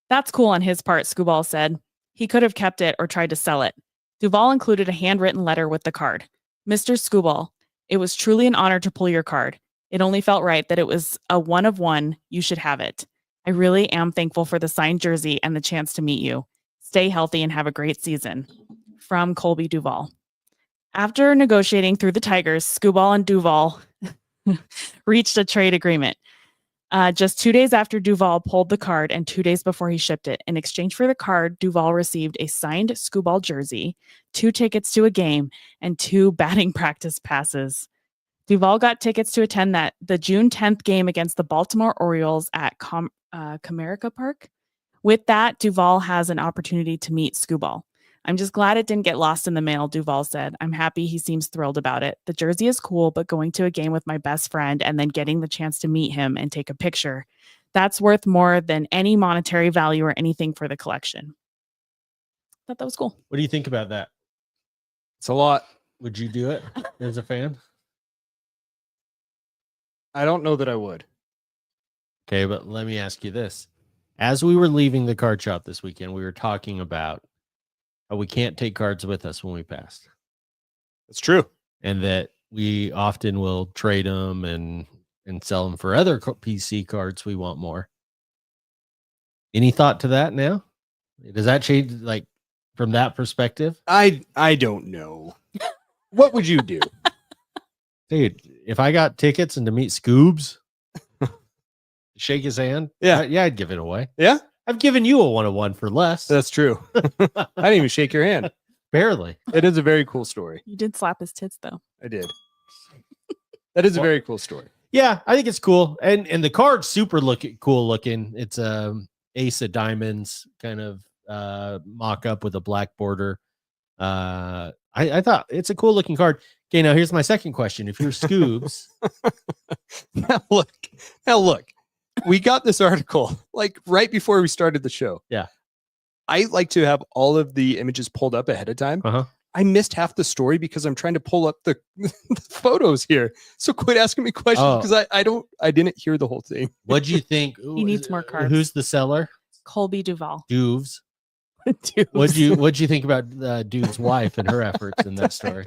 That's cool on his part, Skubal said. He could have kept it or tried to sell it. Duvall included a handwritten letter with the card. Mr. Skubal, it was truly an honor to pull your card. It only felt right that it was a 1 of 1. You should have it. I really am thankful for the signed jersey and the chance to meet you. Stay healthy and have a great season. From Colby Duvall. After negotiating through the Tigers, Skubal and Duvall reached a trade agreement. Just 2 days after Duvall pulled the card and 2 days before he shipped it. In exchange for the card, Duvall received a signed Skubal jersey, 2 tickets to a game, and 2 batting practice passes. Duvall got tickets to attend the June 10th game against the Baltimore Orioles at Comerica Park. With that, Duvall has an opportunity to meet Skubal. I'm just glad it didn't get lost in the mail, Duvall said. I'm happy he seems thrilled about it. The jersey is cool, but going to a game with my best friend and then getting the chance to meet him and take a picture, that's worth more than any monetary value or anything for the collection. Thought that was cool.
What do you think about that?
It's a lot.
Would you do it as a fan?
I don't know that I would.
Okay, but let me ask you this. As we were leaving the card shop this weekend, we were talking about how we can't take cards with us when we pass.
That's true.
And that we often will trade them and sell them for other PC cards we want more. Any thought to that now? Does that change like from that perspective?
I don't know. What would you do?
Dude, if I got tickets and to meet Scoobs, shake his hand.
Yeah.
I'd give it away.
Yeah,
I've given you a 101 for less.
that's true. I didn't even shake your hand.
Barely.
It is a very cool story.
You did slap his tits though.
I did. That is a very cool story.
Yeah, I think it's cool. And the card's super cool looking. It's ace of diamonds kind of mock up with a black border. I thought it's a cool looking card. Okay, now here's my second question. If you're Scoobs,
Now look. We got this article like right before we started the show.
Yeah.
I like to have all of the images pulled up ahead of time.
Uh-huh.
I missed half the story because I'm trying to pull up the photos here. So quit asking me questions because I didn't hear the whole thing.
what'd you think?
He needs more cards.
Who's the seller?
Colby Duval.
Doves.
Dude.
What'd you think about Dude's wife and her efforts in that story?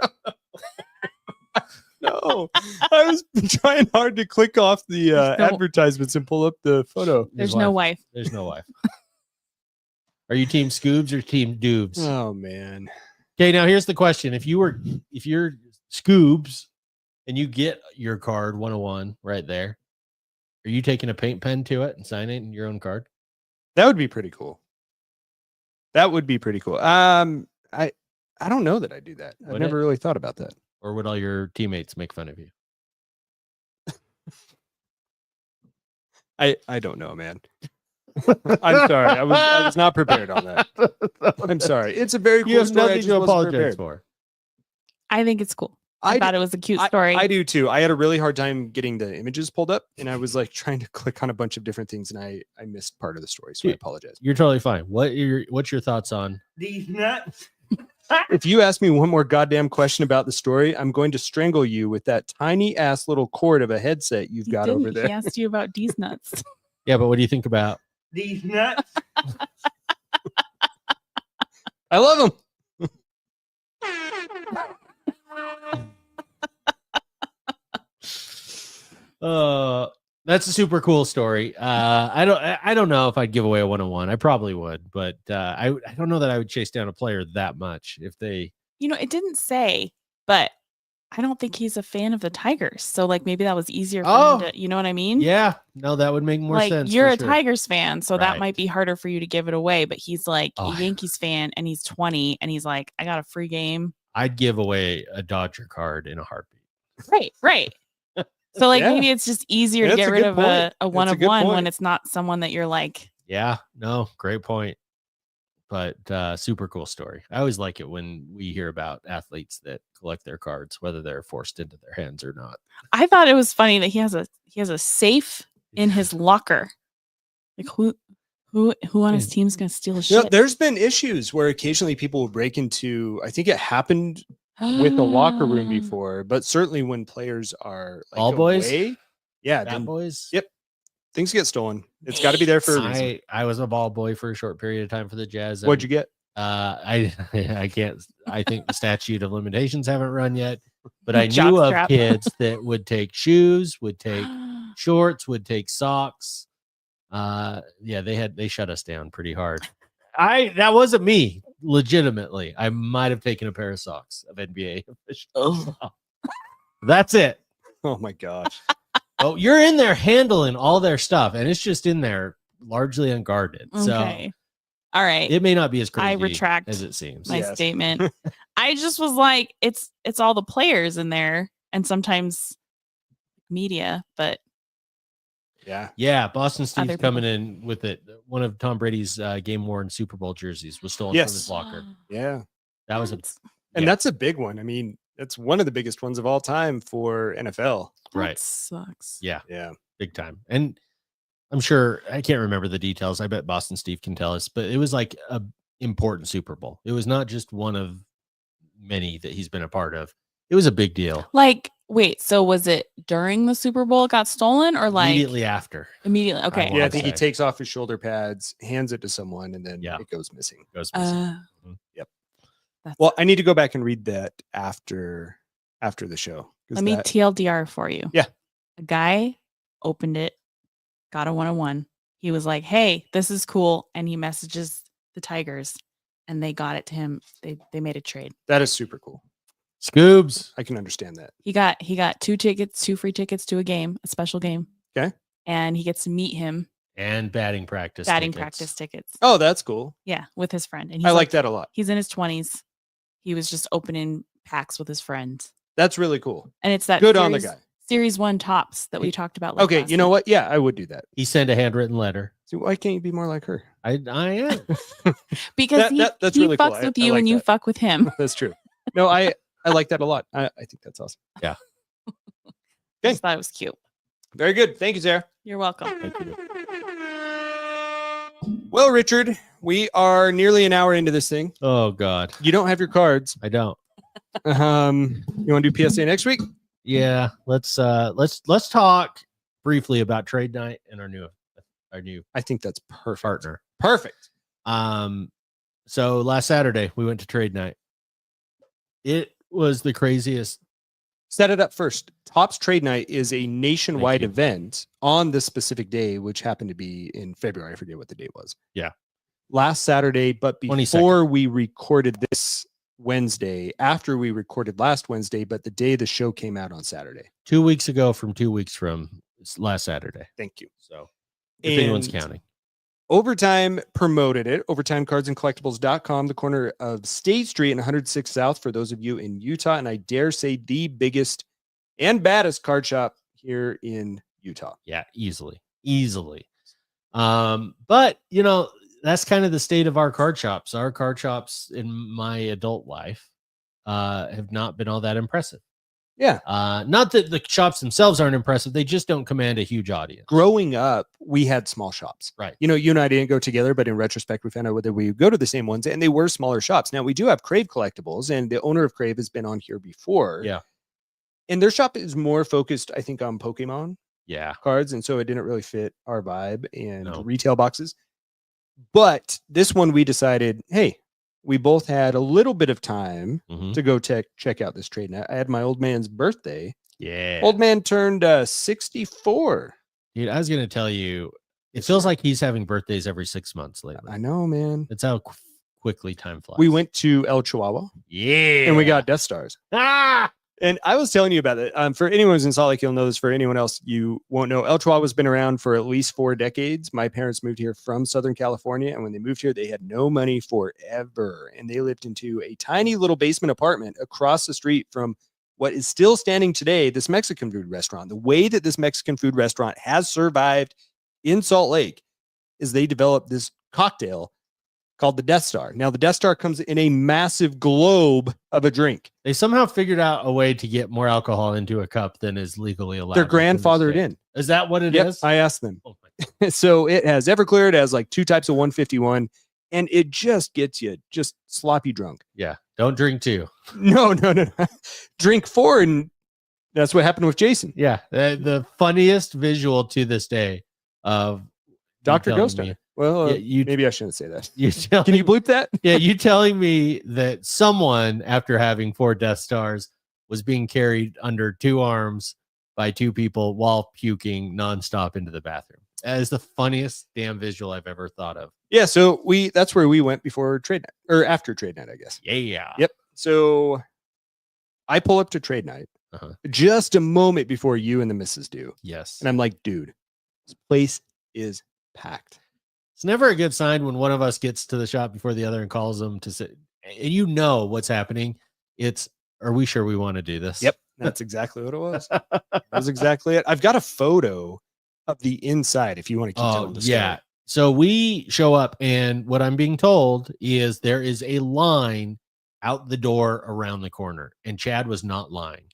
No, I was trying hard to click off the advertisements and pull up the photo.
There's no wife.
There's no wife. Are you team Scoobs or team Doobs?
Oh man.
Okay, now here's the question. If you're Scoobs and you get your card 101 right there, are you taking a paint pen to it and signing it in your own card?
That would be pretty cool. I don't know that I do that. I've
Would
never really thought about that.
Or would all your teammates make fun of you?
I don't know, man. I'm sorry. I was not prepared on that. I'm sorry. It's a very cool
You have
story. I
nothing
just
to
wasn't
apologize
prepared.
for.
I think it's cool. I thought it was a cute story.
I do too. I had a really hard time getting the images pulled up, and I was like trying to click on a bunch of different things, and I missed part of the story, so I apologize.
You're totally fine. What's your thoughts on
These nuts.
If you ask me one more goddamn question about the story, I'm going to strangle you with that tiny ass little cord of a headset you've got over there.
He asked you about D's nuts.
Yeah, but what do you think about
These nuts.
I love them.
That's a super cool story. I don't know if I'd give away a 101. I probably would, but I don't know that I would chase down a player that much if they.
It didn't say, but I don't think he's a fan of the Tigers. So like maybe that was easier for him to, you know what I mean?
Yeah, no, that would make more
like,
sense.
You're
for
a
sure.
Tigers fan, so that
Right.
might be harder for you to give it away. But he's like
Oh,
a Yankees fan, and he's 20, and he's like, I got a free game.
I'd give away a Dodger card in a heartbeat.
Right. So like
Yeah.
maybe it's just easier to
That's
get
a
rid
good
of
point.
a one
That's a
of
good
one when
point.
it's not someone that you're like.
Yeah, no, great point. But super cool story. I always like it when we hear about athletes that collect their cards, whether they're forced into their hands or not.
I thought it was funny that he has a safe in his locker. Like who on his team's gonna steal his shit?
There's been issues where occasionally people will break into. I think it happened with the locker room before, but certainly when players are like
All boys?
away, yeah,
Bad
then
boys.
Yep. Things get stolen. It's got to be there for a reason.
I was a ball boy for a short period of time for the Jazz.
What'd you get?
I can't. I think the statute of limitations haven't run yet, but I
Jock
knew of
strap.
kids that would take shoes, would take shorts, would take socks. Yeah, they shut us down pretty hard. That wasn't me. Legitimately, I might have taken a pair of socks of NBA officials. That's it.
Oh my gosh.
Oh, you're in there handling all their stuff, and it's just in there largely unguarded. So
Okay. All right.
it may not be as crazy
I retract
as it seems.
my
Yes.
statement. I just was like, it's all the players in there and sometimes media, but
Yeah.
Yeah, Boston Steve's
Other people.
coming in with it. One of Tom Brady's game-worn Super Bowl jerseys was stolen
Yes.
from his locker.
Yeah.
That was a
And
Yeah.
that's a big one. I mean, that's one of the biggest ones of all time for NFL.
Right.
That sucks.
Yeah,
Yeah.
big time. And I'm sure I can't remember the details. I bet Boston Steve can tell us, but it was like a important Super Bowl. It was not just one of many that he's been a part of. It was a big deal.
Like, wait, so was it during the Super Bowl it got stolen or like
Immediately after
immediately? Okay.
Yeah, I
I'd
think he
say.
takes off his shoulder pads, hands it to someone, and then
Yeah.
it goes missing.
goes missing.
Yep.
That's,
Well, I need to go back and read that after the show. 'cause
let me
that-
TLDR for you.
Yeah.
A guy opened it, got a 101, he was like, "Hey, this is cool," and he messages the Tigers, and they got it to him. They made a trade.
That is super cool.
Scoobs.
I can understand that.
He got 2 free tickets to a special game.
Okay.
And he gets to meet him.
And batting practice
Tickets.
Oh, that's cool.
Yeah, with his friend. And
I like that a lot.
He's in his 20s. He was just opening packs with his friend.
That's really cool.
And it's that
good on the guy.
Series 1 tops that we talked about.
Okay, you know what? Yeah, I would do that.
He sent a handwritten letter.
So why can't you be more like her?
I am.
Because
that's
he
really
fucks
cool.
with
I
you
like
and you
that.
fuck with him.
That's true. No, I like that a lot. I think that's awesome.
I just thought it was cute.
Very good. Thank you, Sarah.
You're welcome.
Thank you.
Well, Richard, we are nearly an hour into this thing.
Oh God,
You don't have your cards.
I don't.
You want to do PSA next week?
Yeah, let's talk briefly about trade night and our new
I think that's perfect.
partner.
Perfect.
So last Saturday we went to trade night. It was the craziest.
Set it up first. Tops Trade Night is a nationwide
you.
event on this specific day, which happened to be in February. I forget what the date was.
Yeah.
Last Saturday, but
22nd.
before we recorded this Wednesday, after we recorded last Wednesday, but the day the show came out on Saturday.
2 weeks ago from 2 weeks from last Saturday.
Thank you.
So if anyone's
And
counting.
Overtime promoted it. Overtimecardsandcollectibles.com, the corner of State Street and 106 South for those of you in Utah. And I dare say the biggest and baddest card shop here in Utah.
Yeah, easily. But you know, that's kind of the state of our card shops. Our card shops in my adult life have not been all that impressive.
Yeah.
Not that the shops themselves aren't impressive. They just don't command a huge audience.
Growing up, we had small shops.
Right.
You know, you and I didn't go together, but in retrospect, we found out whether we go to the same ones, and they were smaller shops. Now, we do have Crave Collectibles, and the owner of Crave has been on here before.
Yeah.
And their shop is more focused, I think, on Pokemon
Yeah.
cards, and so it didn't really fit our vibe and
No.
retail boxes. But this one, we decided, hey, we both had a little bit of time
Mhm.
to go check out this trade. Now, I had my old man's birthday.
Yeah.
Old man turned 64.
Dude, I was going to tell you, it feels like he's having birthdays every 6 months lately.
I know, man.
That's how quickly time flies.
We went to El Chihuahua.
Yeah.
And we got Death Stars.
Ah!
And I was telling you about it. For anyone who's in Salt Lake, you'll know this. For anyone else, you won't know. El Chihuahua's been around for at least 4 decades. My parents moved here from Southern California. And when they moved here, they had no money forever. And they lived into a tiny little basement apartment across the street from what is still standing today, this Mexican food restaurant. The way that this Mexican food restaurant has survived in Salt Lake is they developed this cocktail called the Death Star. Now, the Death Star comes in a massive globe of a drink.
They somehow figured out a way to get more alcohol into a cup than is legally allowed.
They're
within the
grandfathered
state.
in.
Is that what it is?
Yep, I asked them.
Oh my
So it has Everclear. It has like 2 types of 151, and it just gets you just sloppy drunk.
Yeah. Don't drink 2.
No. Drink 4, and that's what happened with Jason.
Yeah. The funniest visual to this day of
Dr.
telling
Ghostar.
me-
Well,
Yeah,
maybe I shouldn't say that.
You
Can you bleep that?
Yeah, you telling me that someone, after having 4 Death Stars, was being carried under 2 arms by 2 people while puking nonstop into the bathroom. That is the funniest damn visual I've ever thought of.
Yeah, so that's where we went before trade night, or after trade night, I guess.
Yeah.
Yep. So I pull up to trade night
Uh-huh.
just a moment before you and the missus do.
Yes.
And I'm like, dude, this place is packed.
It's never a good sign when one of us gets to the shop before the other and calls them to say, and you know what's happening. It's, are we sure we want to do this?
Yep. That's exactly what it was. That was exactly it. I've got a photo of the inside if you want to keep telling the story.
Yeah. So we show up, and what I'm being told is there is a line out the door around the corner, and Chad was not lying.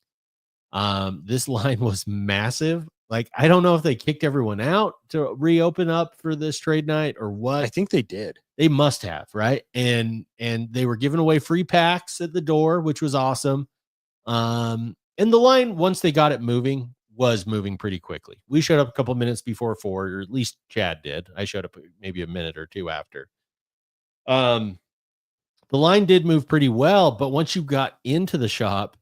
This line was massive. Like, I don't know if they kicked everyone out to reopen up for this trade night or what.
I think they did.
They must have, right? And they were giving away free packs at the door, which was awesome. And the line, once they got it moving, was moving pretty quickly. We showed up a couple minutes before 4, or at least Chad did. I showed up maybe a minute or 2 after. The line did move pretty well, but once you got into the shop,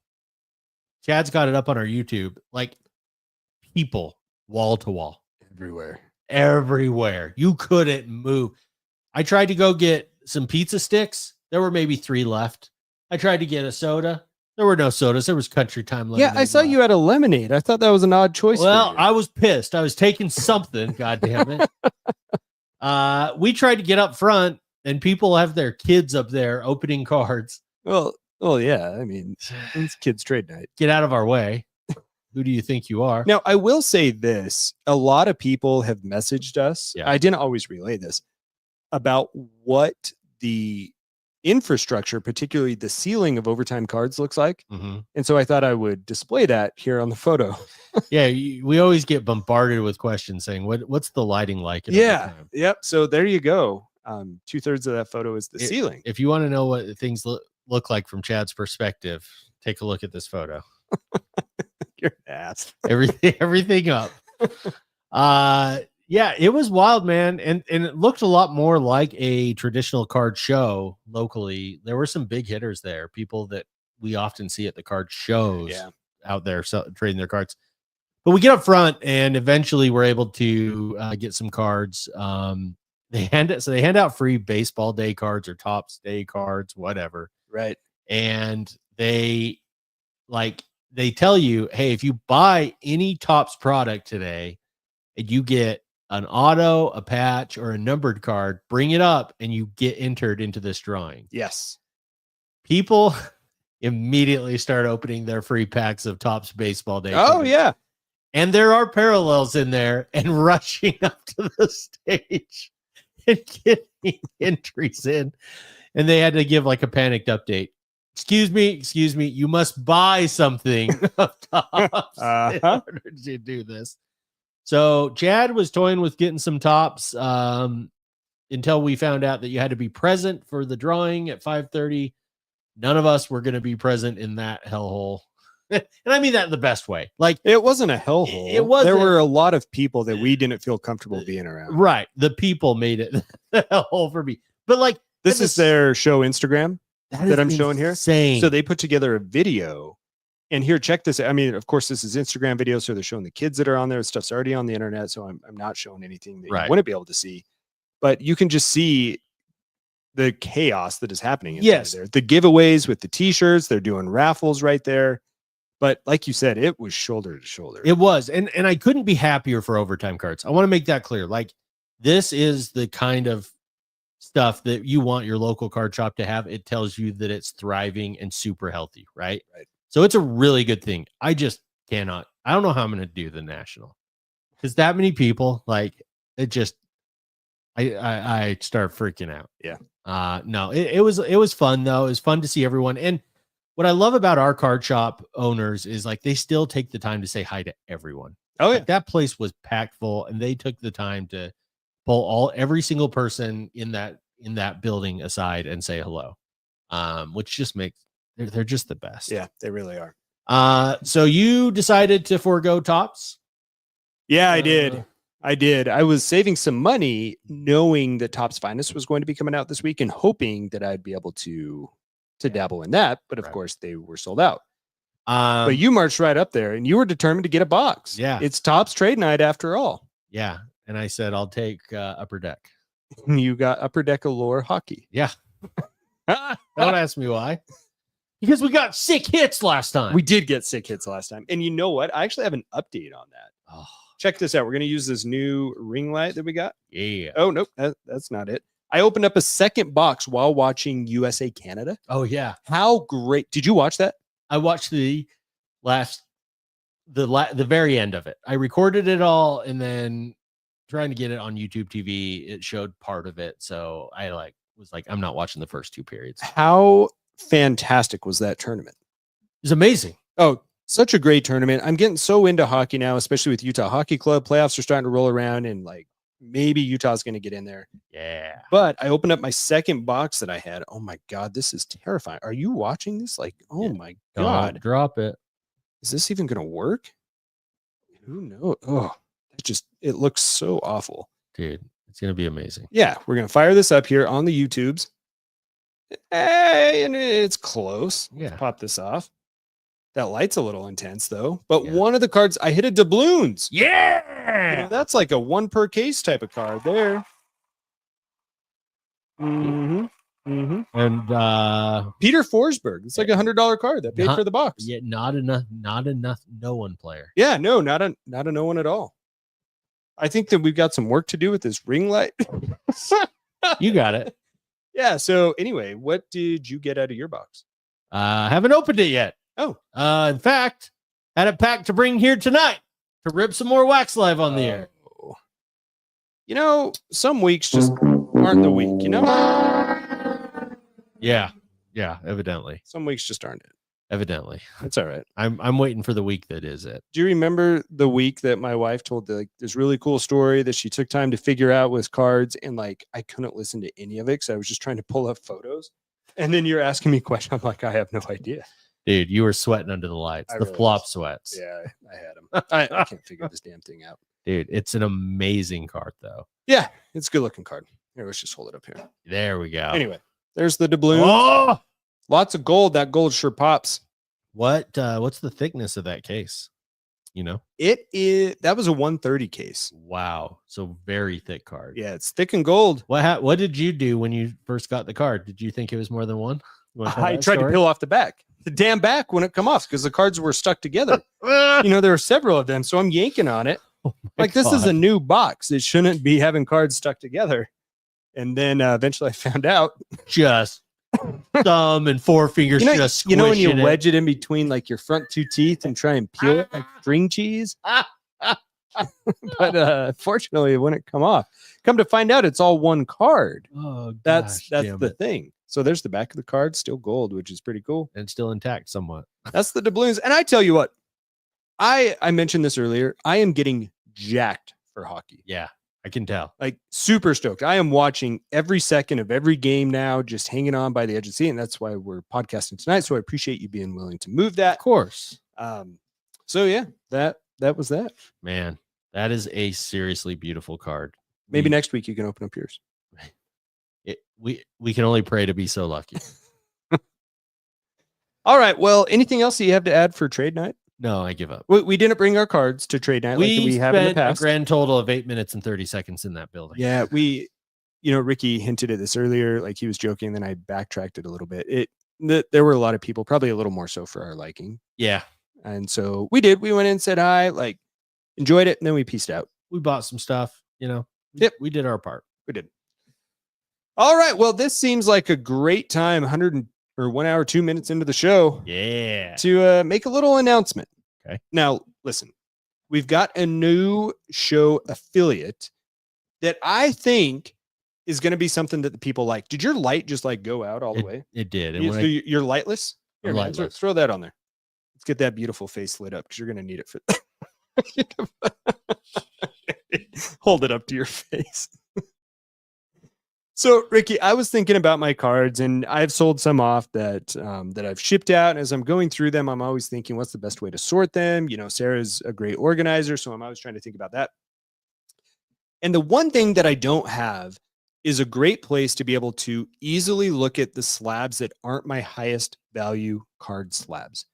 Chad's got it up on our YouTube, like people wall to wall.
Everywhere.
everywhere. You couldn't move. I tried to go get some pizza sticks. There were maybe 3 left. I tried to get a soda. There were no sodas. There was Country Time lemonade.
Yeah, I saw
left.
you had a lemonade. I thought that was an odd choice.
Well,
for you.
I was pissed. I was taking something. God damn it. We tried to get up front, and people have their kids up there opening cards.
well, yeah. I mean, it's kids' trade night.
Get out of our way. Who do you think you are?
Now, I will say this: a lot of people have messaged us.
Yeah.
I didn't always relay this about what the infrastructure, particularly the ceiling of Overtime Cards, looks like.
Mhm.
And so I thought I would display that here on the photo.
Yeah, we always get bombarded with questions saying, "What's the lighting like?" at Overtime?"
Yep. So there you go. 2/3 of that photo is the ceiling.
If you want to know what things look like from Chad's perspective, take a look at this photo.
You're an ass.
Everything up. Yeah, it was wild, man. And it looked a lot more like a traditional card show locally. There were some big hitters there, people that we often see at the card shows out there trading their cards. But we get up front and eventually we're able to get some cards. They hand out free baseball day cards or Topps day cards, whatever.
Right.
And they tell you, hey, if you buy any Topps product today and you get an auto, a patch, or a numbered card, bring it up and you get entered into this drawing.
Yes.
People immediately start opening their free packs of Topps baseball day.
Oh,
cards.
yeah.
And there are parallels in there and rushing up to the stage and getting entries in. And they had to give like a panicked update. Excuse me, you must buy something of Topps in order to do this. So Chad was toying with getting some Topps until we found out that you had to be present for the drawing at 5:30. None of us were going to be present in that hellhole. And I mean that in the best way. Like,
it wasn't a hellhole.
It wasn't.
There were a lot of people that we didn't feel comfortable being around.
Right. The people made it a hellhole for me. But like,
This is their show Instagram that I'm showing here.
Insane.
So they put together a video. And here, check this. I mean, of course, this is Instagram video, so they're showing the kids that are on there. Stuff's already on the internet, so I'm not showing anything that you wouldn't be able to see. But you can just see the chaos that is happening.
Yes.
There. The giveaways with the T-shirts. They're doing raffles right there. But like you said, it was shoulder to shoulder.
It was. And I couldn't be happier for Overtime Cards. I want to make that clear. Like, this is the kind of stuff that you want your local card shop to have. It tells you that it's thriving and super healthy, right?
Right.
So it's a really good thing. I just cannot. I don't know how I'm going to do the national because that many people, like, it just, I start freaking out.
Yeah.
No, it was fun though. It was fun to see everyone. And what I love about our card shop owners is like they still take the time to say hi to everyone.
Oh yeah.
Like, that place was packed full, and they took the time to pull every single person in that building aside and say hello, which just makes. They're just the best.
Yeah, they really are.
So you decided to forego Topps?
Yeah, I did. I was saving some money knowing that Topps Finest was going to be coming out this week and hoping that I'd be able to dabble in that. But of course, they were sold out. But you marched right up there and you were determined to get a box.
Yeah.
It's Topps trade night after all.
Yeah. And I said, I'll take Upper Deck.
You got Upper Deck Allure hockey.
Yeah. Don't ask me why. Because we got sick hits last time.
We did get sick hits last time. And you know what? I actually have an update on that.
Oh,
check this out. We're going to use this new ring light that we got.
yeah.
Oh, nope. That's not it. I opened up a second box while watching USA Canada.
Oh, yeah.
How great. Did you watch that?
I watched the very end of it. I recorded it all, and then trying to get it on YouTube TV, it showed part of it. So I was like, I'm not watching the first 2 periods.
How fantastic was that tournament?
It was amazing.
Oh, such a great tournament. I'm getting so into hockey now, especially with Utah Hockey Club. Playoffs are starting to roll around, and like maybe Utah's going to get in there.
Yeah.
But I opened up my second box that I had. Oh my God, this is terrifying. Are you watching this? Like, oh my God.
Don't drop it.
Is this even going to work? Who knows? Oh, it looks so awful.
Dude, it's going to be amazing.
Yeah, we're going to fire this up here on the YouTubes. Hey, and it's close.
Yeah.
Let's pop this off. That light's a little intense though. But
Yeah.
one of the cards, I hit a doubloons.
Yeah.
That's like a one per case type of card there. Mm-hmm. Mm-hmm.
And
Peter Forsberg. It's like $100 card that paid
Not-
for the box.
yet not enough no one player.
Yeah, no, not a no one at all. I think that we've got some work to do with this ring light.
You got it.
Yeah. So anyway, what did you get out of your box?
Haven't opened it yet.
Oh.
In fact, had it packed to bring here tonight to rip some more wax live on the air.
Oh. You know, some weeks just aren't the week, you know?
Yeah. Yeah, evidently.
Some weeks just aren't it.
Evidently.
It's all right.
I'm waiting for the week that is it.
Do you remember the week that my wife told this really cool story that she took time to figure out with cards, and like I couldn't listen to any of it because I was just trying to pull up photos. And then you're asking me questions. I'm like, I have no idea.
Dude, you were sweating under the lights.
I
The
really
flop
was.
sweats.
Yeah, I had them. I can't figure this damn thing out.
Dude, it's an amazing card though.
Yeah, it's a good looking card. Here, let's just hold it up here.
There we go.
Anyway, there's the doubloon.
Oh!
Lots of gold. That gold sure pops.
What's the thickness of that case? You know?
That was a 130 case.
Wow. So very thick card.
Yeah, it's thick and gold.
What did you do when you first got the card? Did you think it was more than one? You wanna tell
I
that
tried to
story?
peel off the back. The damn back wouldn't come off because the cards were stuck together. You know, there were several of them. So I'm yanking on it.
Oh my
Like, this is a
God.
new box. It shouldn't be having cards stuck together. And then eventually I found out.
Just thumb and four fingers just
You know when you
squishing it.
wedge it in between like your front two teeth and try and peel it like string cheese? But fortunately, it wouldn't come off. Come to find out, it's all one card.
Oh,
That's
gosh, damn
the
it.
thing. So there's the back of the card, still gold, which is pretty cool.
And still intact somewhat.
That's the doubloons. And I tell you what, I mentioned this earlier. I am getting jacked for hockey.
Yeah, I can tell.
Like super stoked. I am watching every second of every game now, just hanging on by the edge of the seat. And that's why we're podcasting tonight. So I appreciate you being willing to move
Of
that.
course.
So yeah, that was that.
Man, that is a seriously beautiful card.
Maybe next week you can open up yours.
We can only pray to be so lucky.
All right. Well, anything else that you have to add for trade night?
No, I give up.
We didn't bring our cards to trade night like we have in the
spent a
past.
grand total of 8 minutes and 30 seconds in that building.
Yeah, Ricky hinted at this earlier, like he was joking, then I backtracked it a little bit. There were a lot of people, probably a little more so for our liking.
Yeah.
And so we went in and said hi, like enjoyed it, and then we pieced out.
We bought some stuff, you know.
Yep.
We did our part.
We did. All right. Well, this seems like a great time, 1 hour, 2 minutes into the show
Yeah.
to make a little announcement.
Okay.
Now, listen, we've got a new show affiliate that I think is going to be something that the people like. Did your light just like go out all the way?
It did. And
You,
when
so
I,
you're lightless?
I'm
Here, man,
lightless.
throw that on there. Let's get that beautiful face lit up because you're going to need it for hold it up to your face. So, Ricky, I was thinking about my cards, and I've sold some off that I've shipped out. And as I'm going through them, I'm always thinking, what's the best way to sort them? You know, Sarah's a great organizer, so I'm always trying to think about that. And the one thing that I don't have is a great place to be able to easily look at the slabs that aren't my highest value card slabs.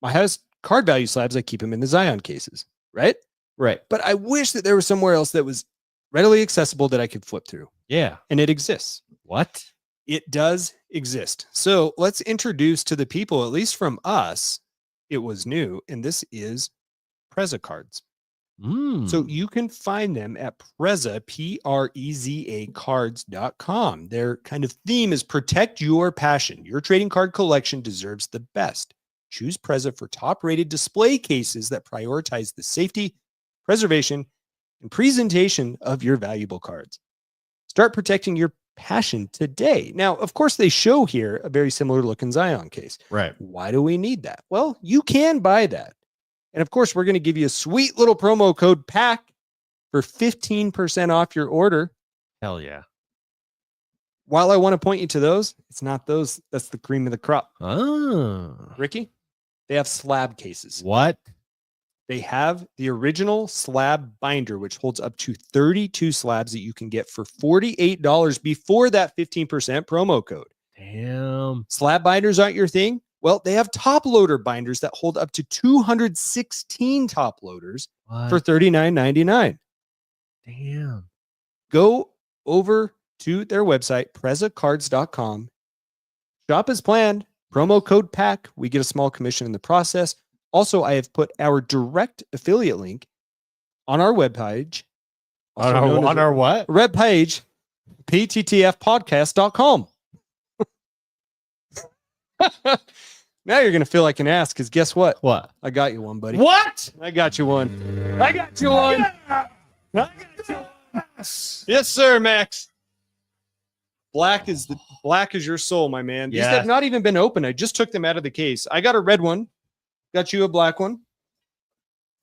My highest card value slabs, I keep them in the Zion cases, right?
right.
But I wish that there was somewhere else that was readily accessible that I could flip through.
Yeah.
And it exists.
What?
It does exist. So let's introduce to the people, at least from us, it was new. And this is Preza Cards. So you can find them at Preza, Preza cards.com. Their kind of theme is protect your passion. Your trading card collection deserves the best. Choose Preza for top-rated display cases that prioritize the safety, preservation, and presentation of your valuable cards. Start protecting your passion today. Now, of course, they show here a very similar looking Zion case.
right.
Why do we need that? Well, you can buy that. And of course, we're going to give you a sweet little promo code PACK for 15% off your order.
Hell yeah.
While I want to point you to those, it's not those. That's the cream of the crop.
Oh.
Ricky, they have slab cases.
What?
They have the original slab binder, which holds up to 32 slabs that you can get for $48 before that 15% promo code.
Damn.
Slab binders aren't your thing? Well, they have top loader binders that hold up to 216 top loaders for $39.99.
Damn.
Go over to their website, PrezaCards.com. Shop as planned. Promo code PACK. We get a small commission in the process. Also, I have put our direct affiliate link on our webpage.
On our what?
Web page, pttfpodcast.com. Now you're going to feel like an ass because guess what?
What?
I got you one, buddy.
What?
I got you one. I got you one. I got you one. Yes, sir, Max. Black is your soul, my man. These
Yes.
have not even been opened. I just took them out of the case. I got a red one. Got you a black one.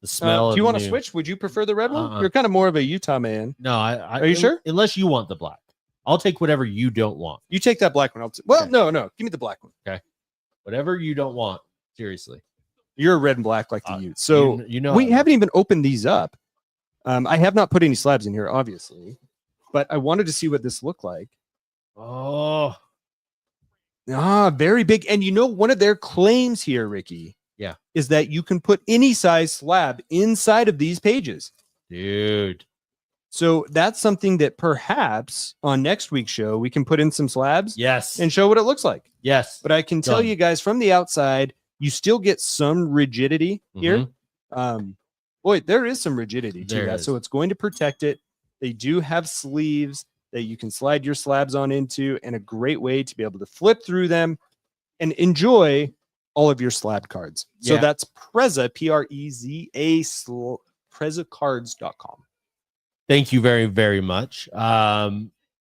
The smell.
Do you
of
want to
new-
switch? Would you prefer the red one?
Uh-uh.
You're kind of more of a Utah man.
No,
Are you sure?
Unless you want the black, I'll take whatever you don't want.
You take that black one. Well,
Okay.
no. Give me the black one.
Whatever you don't want. Seriously.
You're a red and black like the Ute. So
you know
we haven't even opened these up. I have not put any slabs in here, obviously, but I wanted to see what this looked like.
Oh,
Very big. And one of their claims here, Ricky, is that you can put any size slab inside of these pages.
dude.
So that's something that perhaps on next week's show, we can put in some slabs
Yes.
and show what it looks like.
yes.
But I can tell
Done.
you guys from the outside, you still get some rigidity here. Boy, there is some rigidity to
There
that.
is.
So it's going to protect it. They do have sleeves that you can slide your slabs on into, and a great way to be able to flip through them and enjoy all of your slab cards. So
Yeah.
that's Preza, Preza, PrezaCards.com.
Thank you very, very much. We're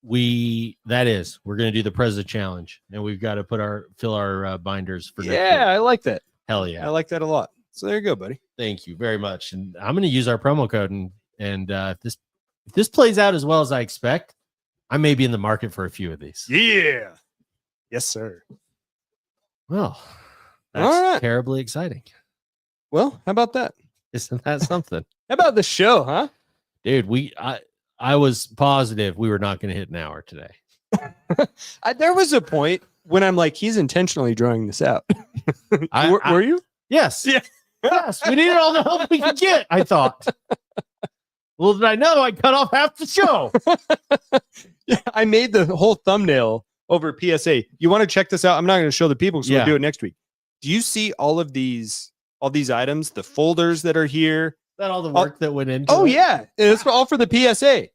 gonna do the Preza challenge, and we've got to fill our binders for next
Yeah,
week.
I like that.
Hell yeah.
I like that a lot. So there you go, buddy.
Thank you very much. And I'm gonna use our promo code, and if this plays out as well as I expect, I may be in the market for a few of these.
Yeah. Yes, sir.
Well, that's
All right.
terribly exciting.
Well, how about that?
Isn't that something?
How about the show, huh?
Dude, I was positive we were not going to hit an hour today.
There was a point when I'm like, he's intentionally drawing this out. Were you?
Yes.
Yeah.
Yes. We needed all the help we could get, I thought. Well, did I know I cut off half the show?
Yeah, I made the whole thumbnail over PSA. You want to check this out? I'm not going to show the people, so
Yeah.
we'll do it next week. Do you see all these items, the folders that are here?
That all the work that went into
Oh,
it?
yeah. And it's all for the PSA.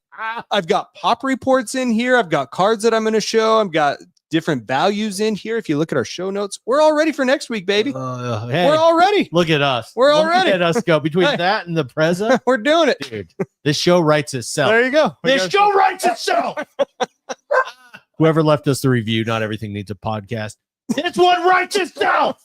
I've got pop reports in here. I've got cards that I'm going to show. I've got different values in here. If you look at our show notes, we're all ready for next week, baby.
Hey,
We're all ready.
look at us.
We're all
Look
ready.
at us go. Between
Hey.
that and the Preza,
We're doing it.
dude, this show writes itself.
There you go.
This show writes itself. Whoever left us the review, not everything needs a podcast. This one writes itself.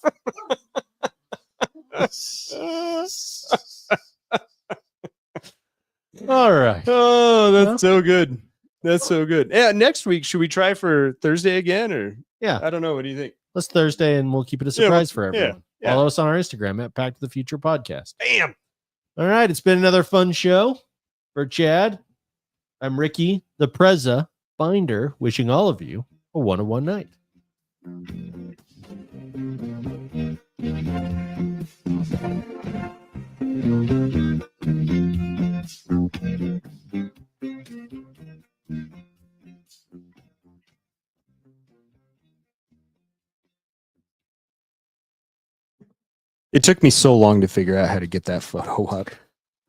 All right.
Oh, that's so good. That's so good. Yeah, next week, should we try for Thursday again? Or
Yeah.
I don't know. What do you think?
Let's Thursday, and we'll keep it a
Yeah,
surprise for
yeah,
everyone.
yeah.
Follow us on our Instagram at Pack to the Future Podcast.
Bam.
All right. It's been another fun show for Chad. I'm Ricky, the Preza Binder, wishing all of you a one-on-one night.
It took me so long to figure out how to get that photo up.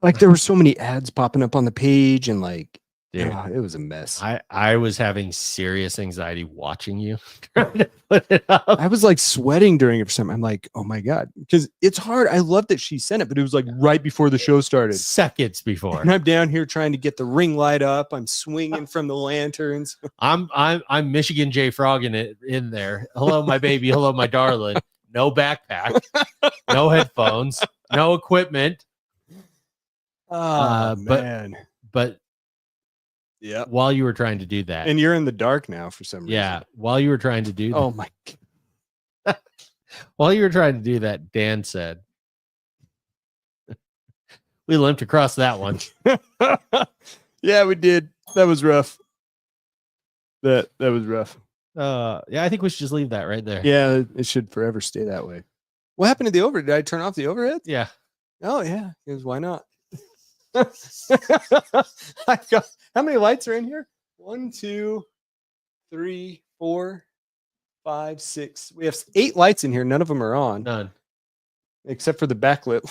Like there were so many ads popping up on the page, and like,
Dude.
it was a mess.
I was having serious anxiety watching you trying to put it up.
I was like sweating during it for some. I'm like, oh my god, because it's hard. I love that she sent it, but it was like right before the show started.
Seconds before.
And I'm down here trying to get the ring light up. I'm swinging from the lanterns.
I'm Michigan J Frog in there. Hello, my baby. Hello, my darling. No backpack, no headphones, no equipment.
Oh
but-
man,
But
yeah.
while you were trying to do that,
And you're in the dark now for some reason.
yeah, while you were trying to do that,
Oh my.
while you were trying to do that, Dan said, "We limped across that one."
Yeah, we did. That was rough. That was rough.
Yeah, I think we should just leave that right there.
Yeah, it should forever stay that way. What happened to the overhead? Did I turn off the overhead?
Yeah.
Oh yeah, because why not? I've got how many lights are in here? 1, 2, 3, 4, 5, 6. We have 8 lights in here. None of them are on,
None.
except for the backlit.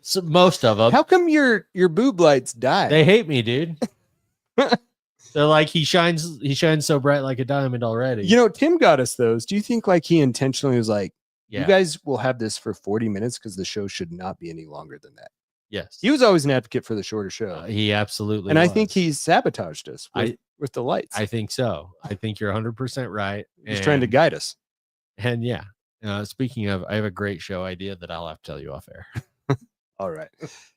So most of them.
How come your boob lights die?
They hate me, dude. They're like he shines so bright like a diamond already.
You know, Tim got us those. Do you think like he intentionally was like,
yeah.
you guys will have this for 40 minutes because the show should not be any longer than that?
Yes.
He was always an advocate for the shorter show.
He absolutely
and
was.
I think he sabotaged us with the lights.
I think so. I think you're 100% right.
He's trying to guide us.
And yeah. Speaking of, I have a great show idea that I'll have to tell you off air.
All right.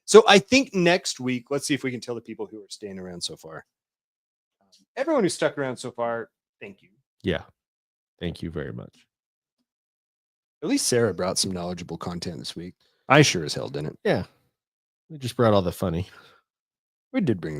So I think next week, let's see if we can tell the people who are staying around so far. Everyone who stuck around so far, thank you.
Yeah. Thank you very much.
At least Sarah brought some knowledgeable content this week. I sure as hell didn't.
Yeah. We just brought all the funny.
We did bring the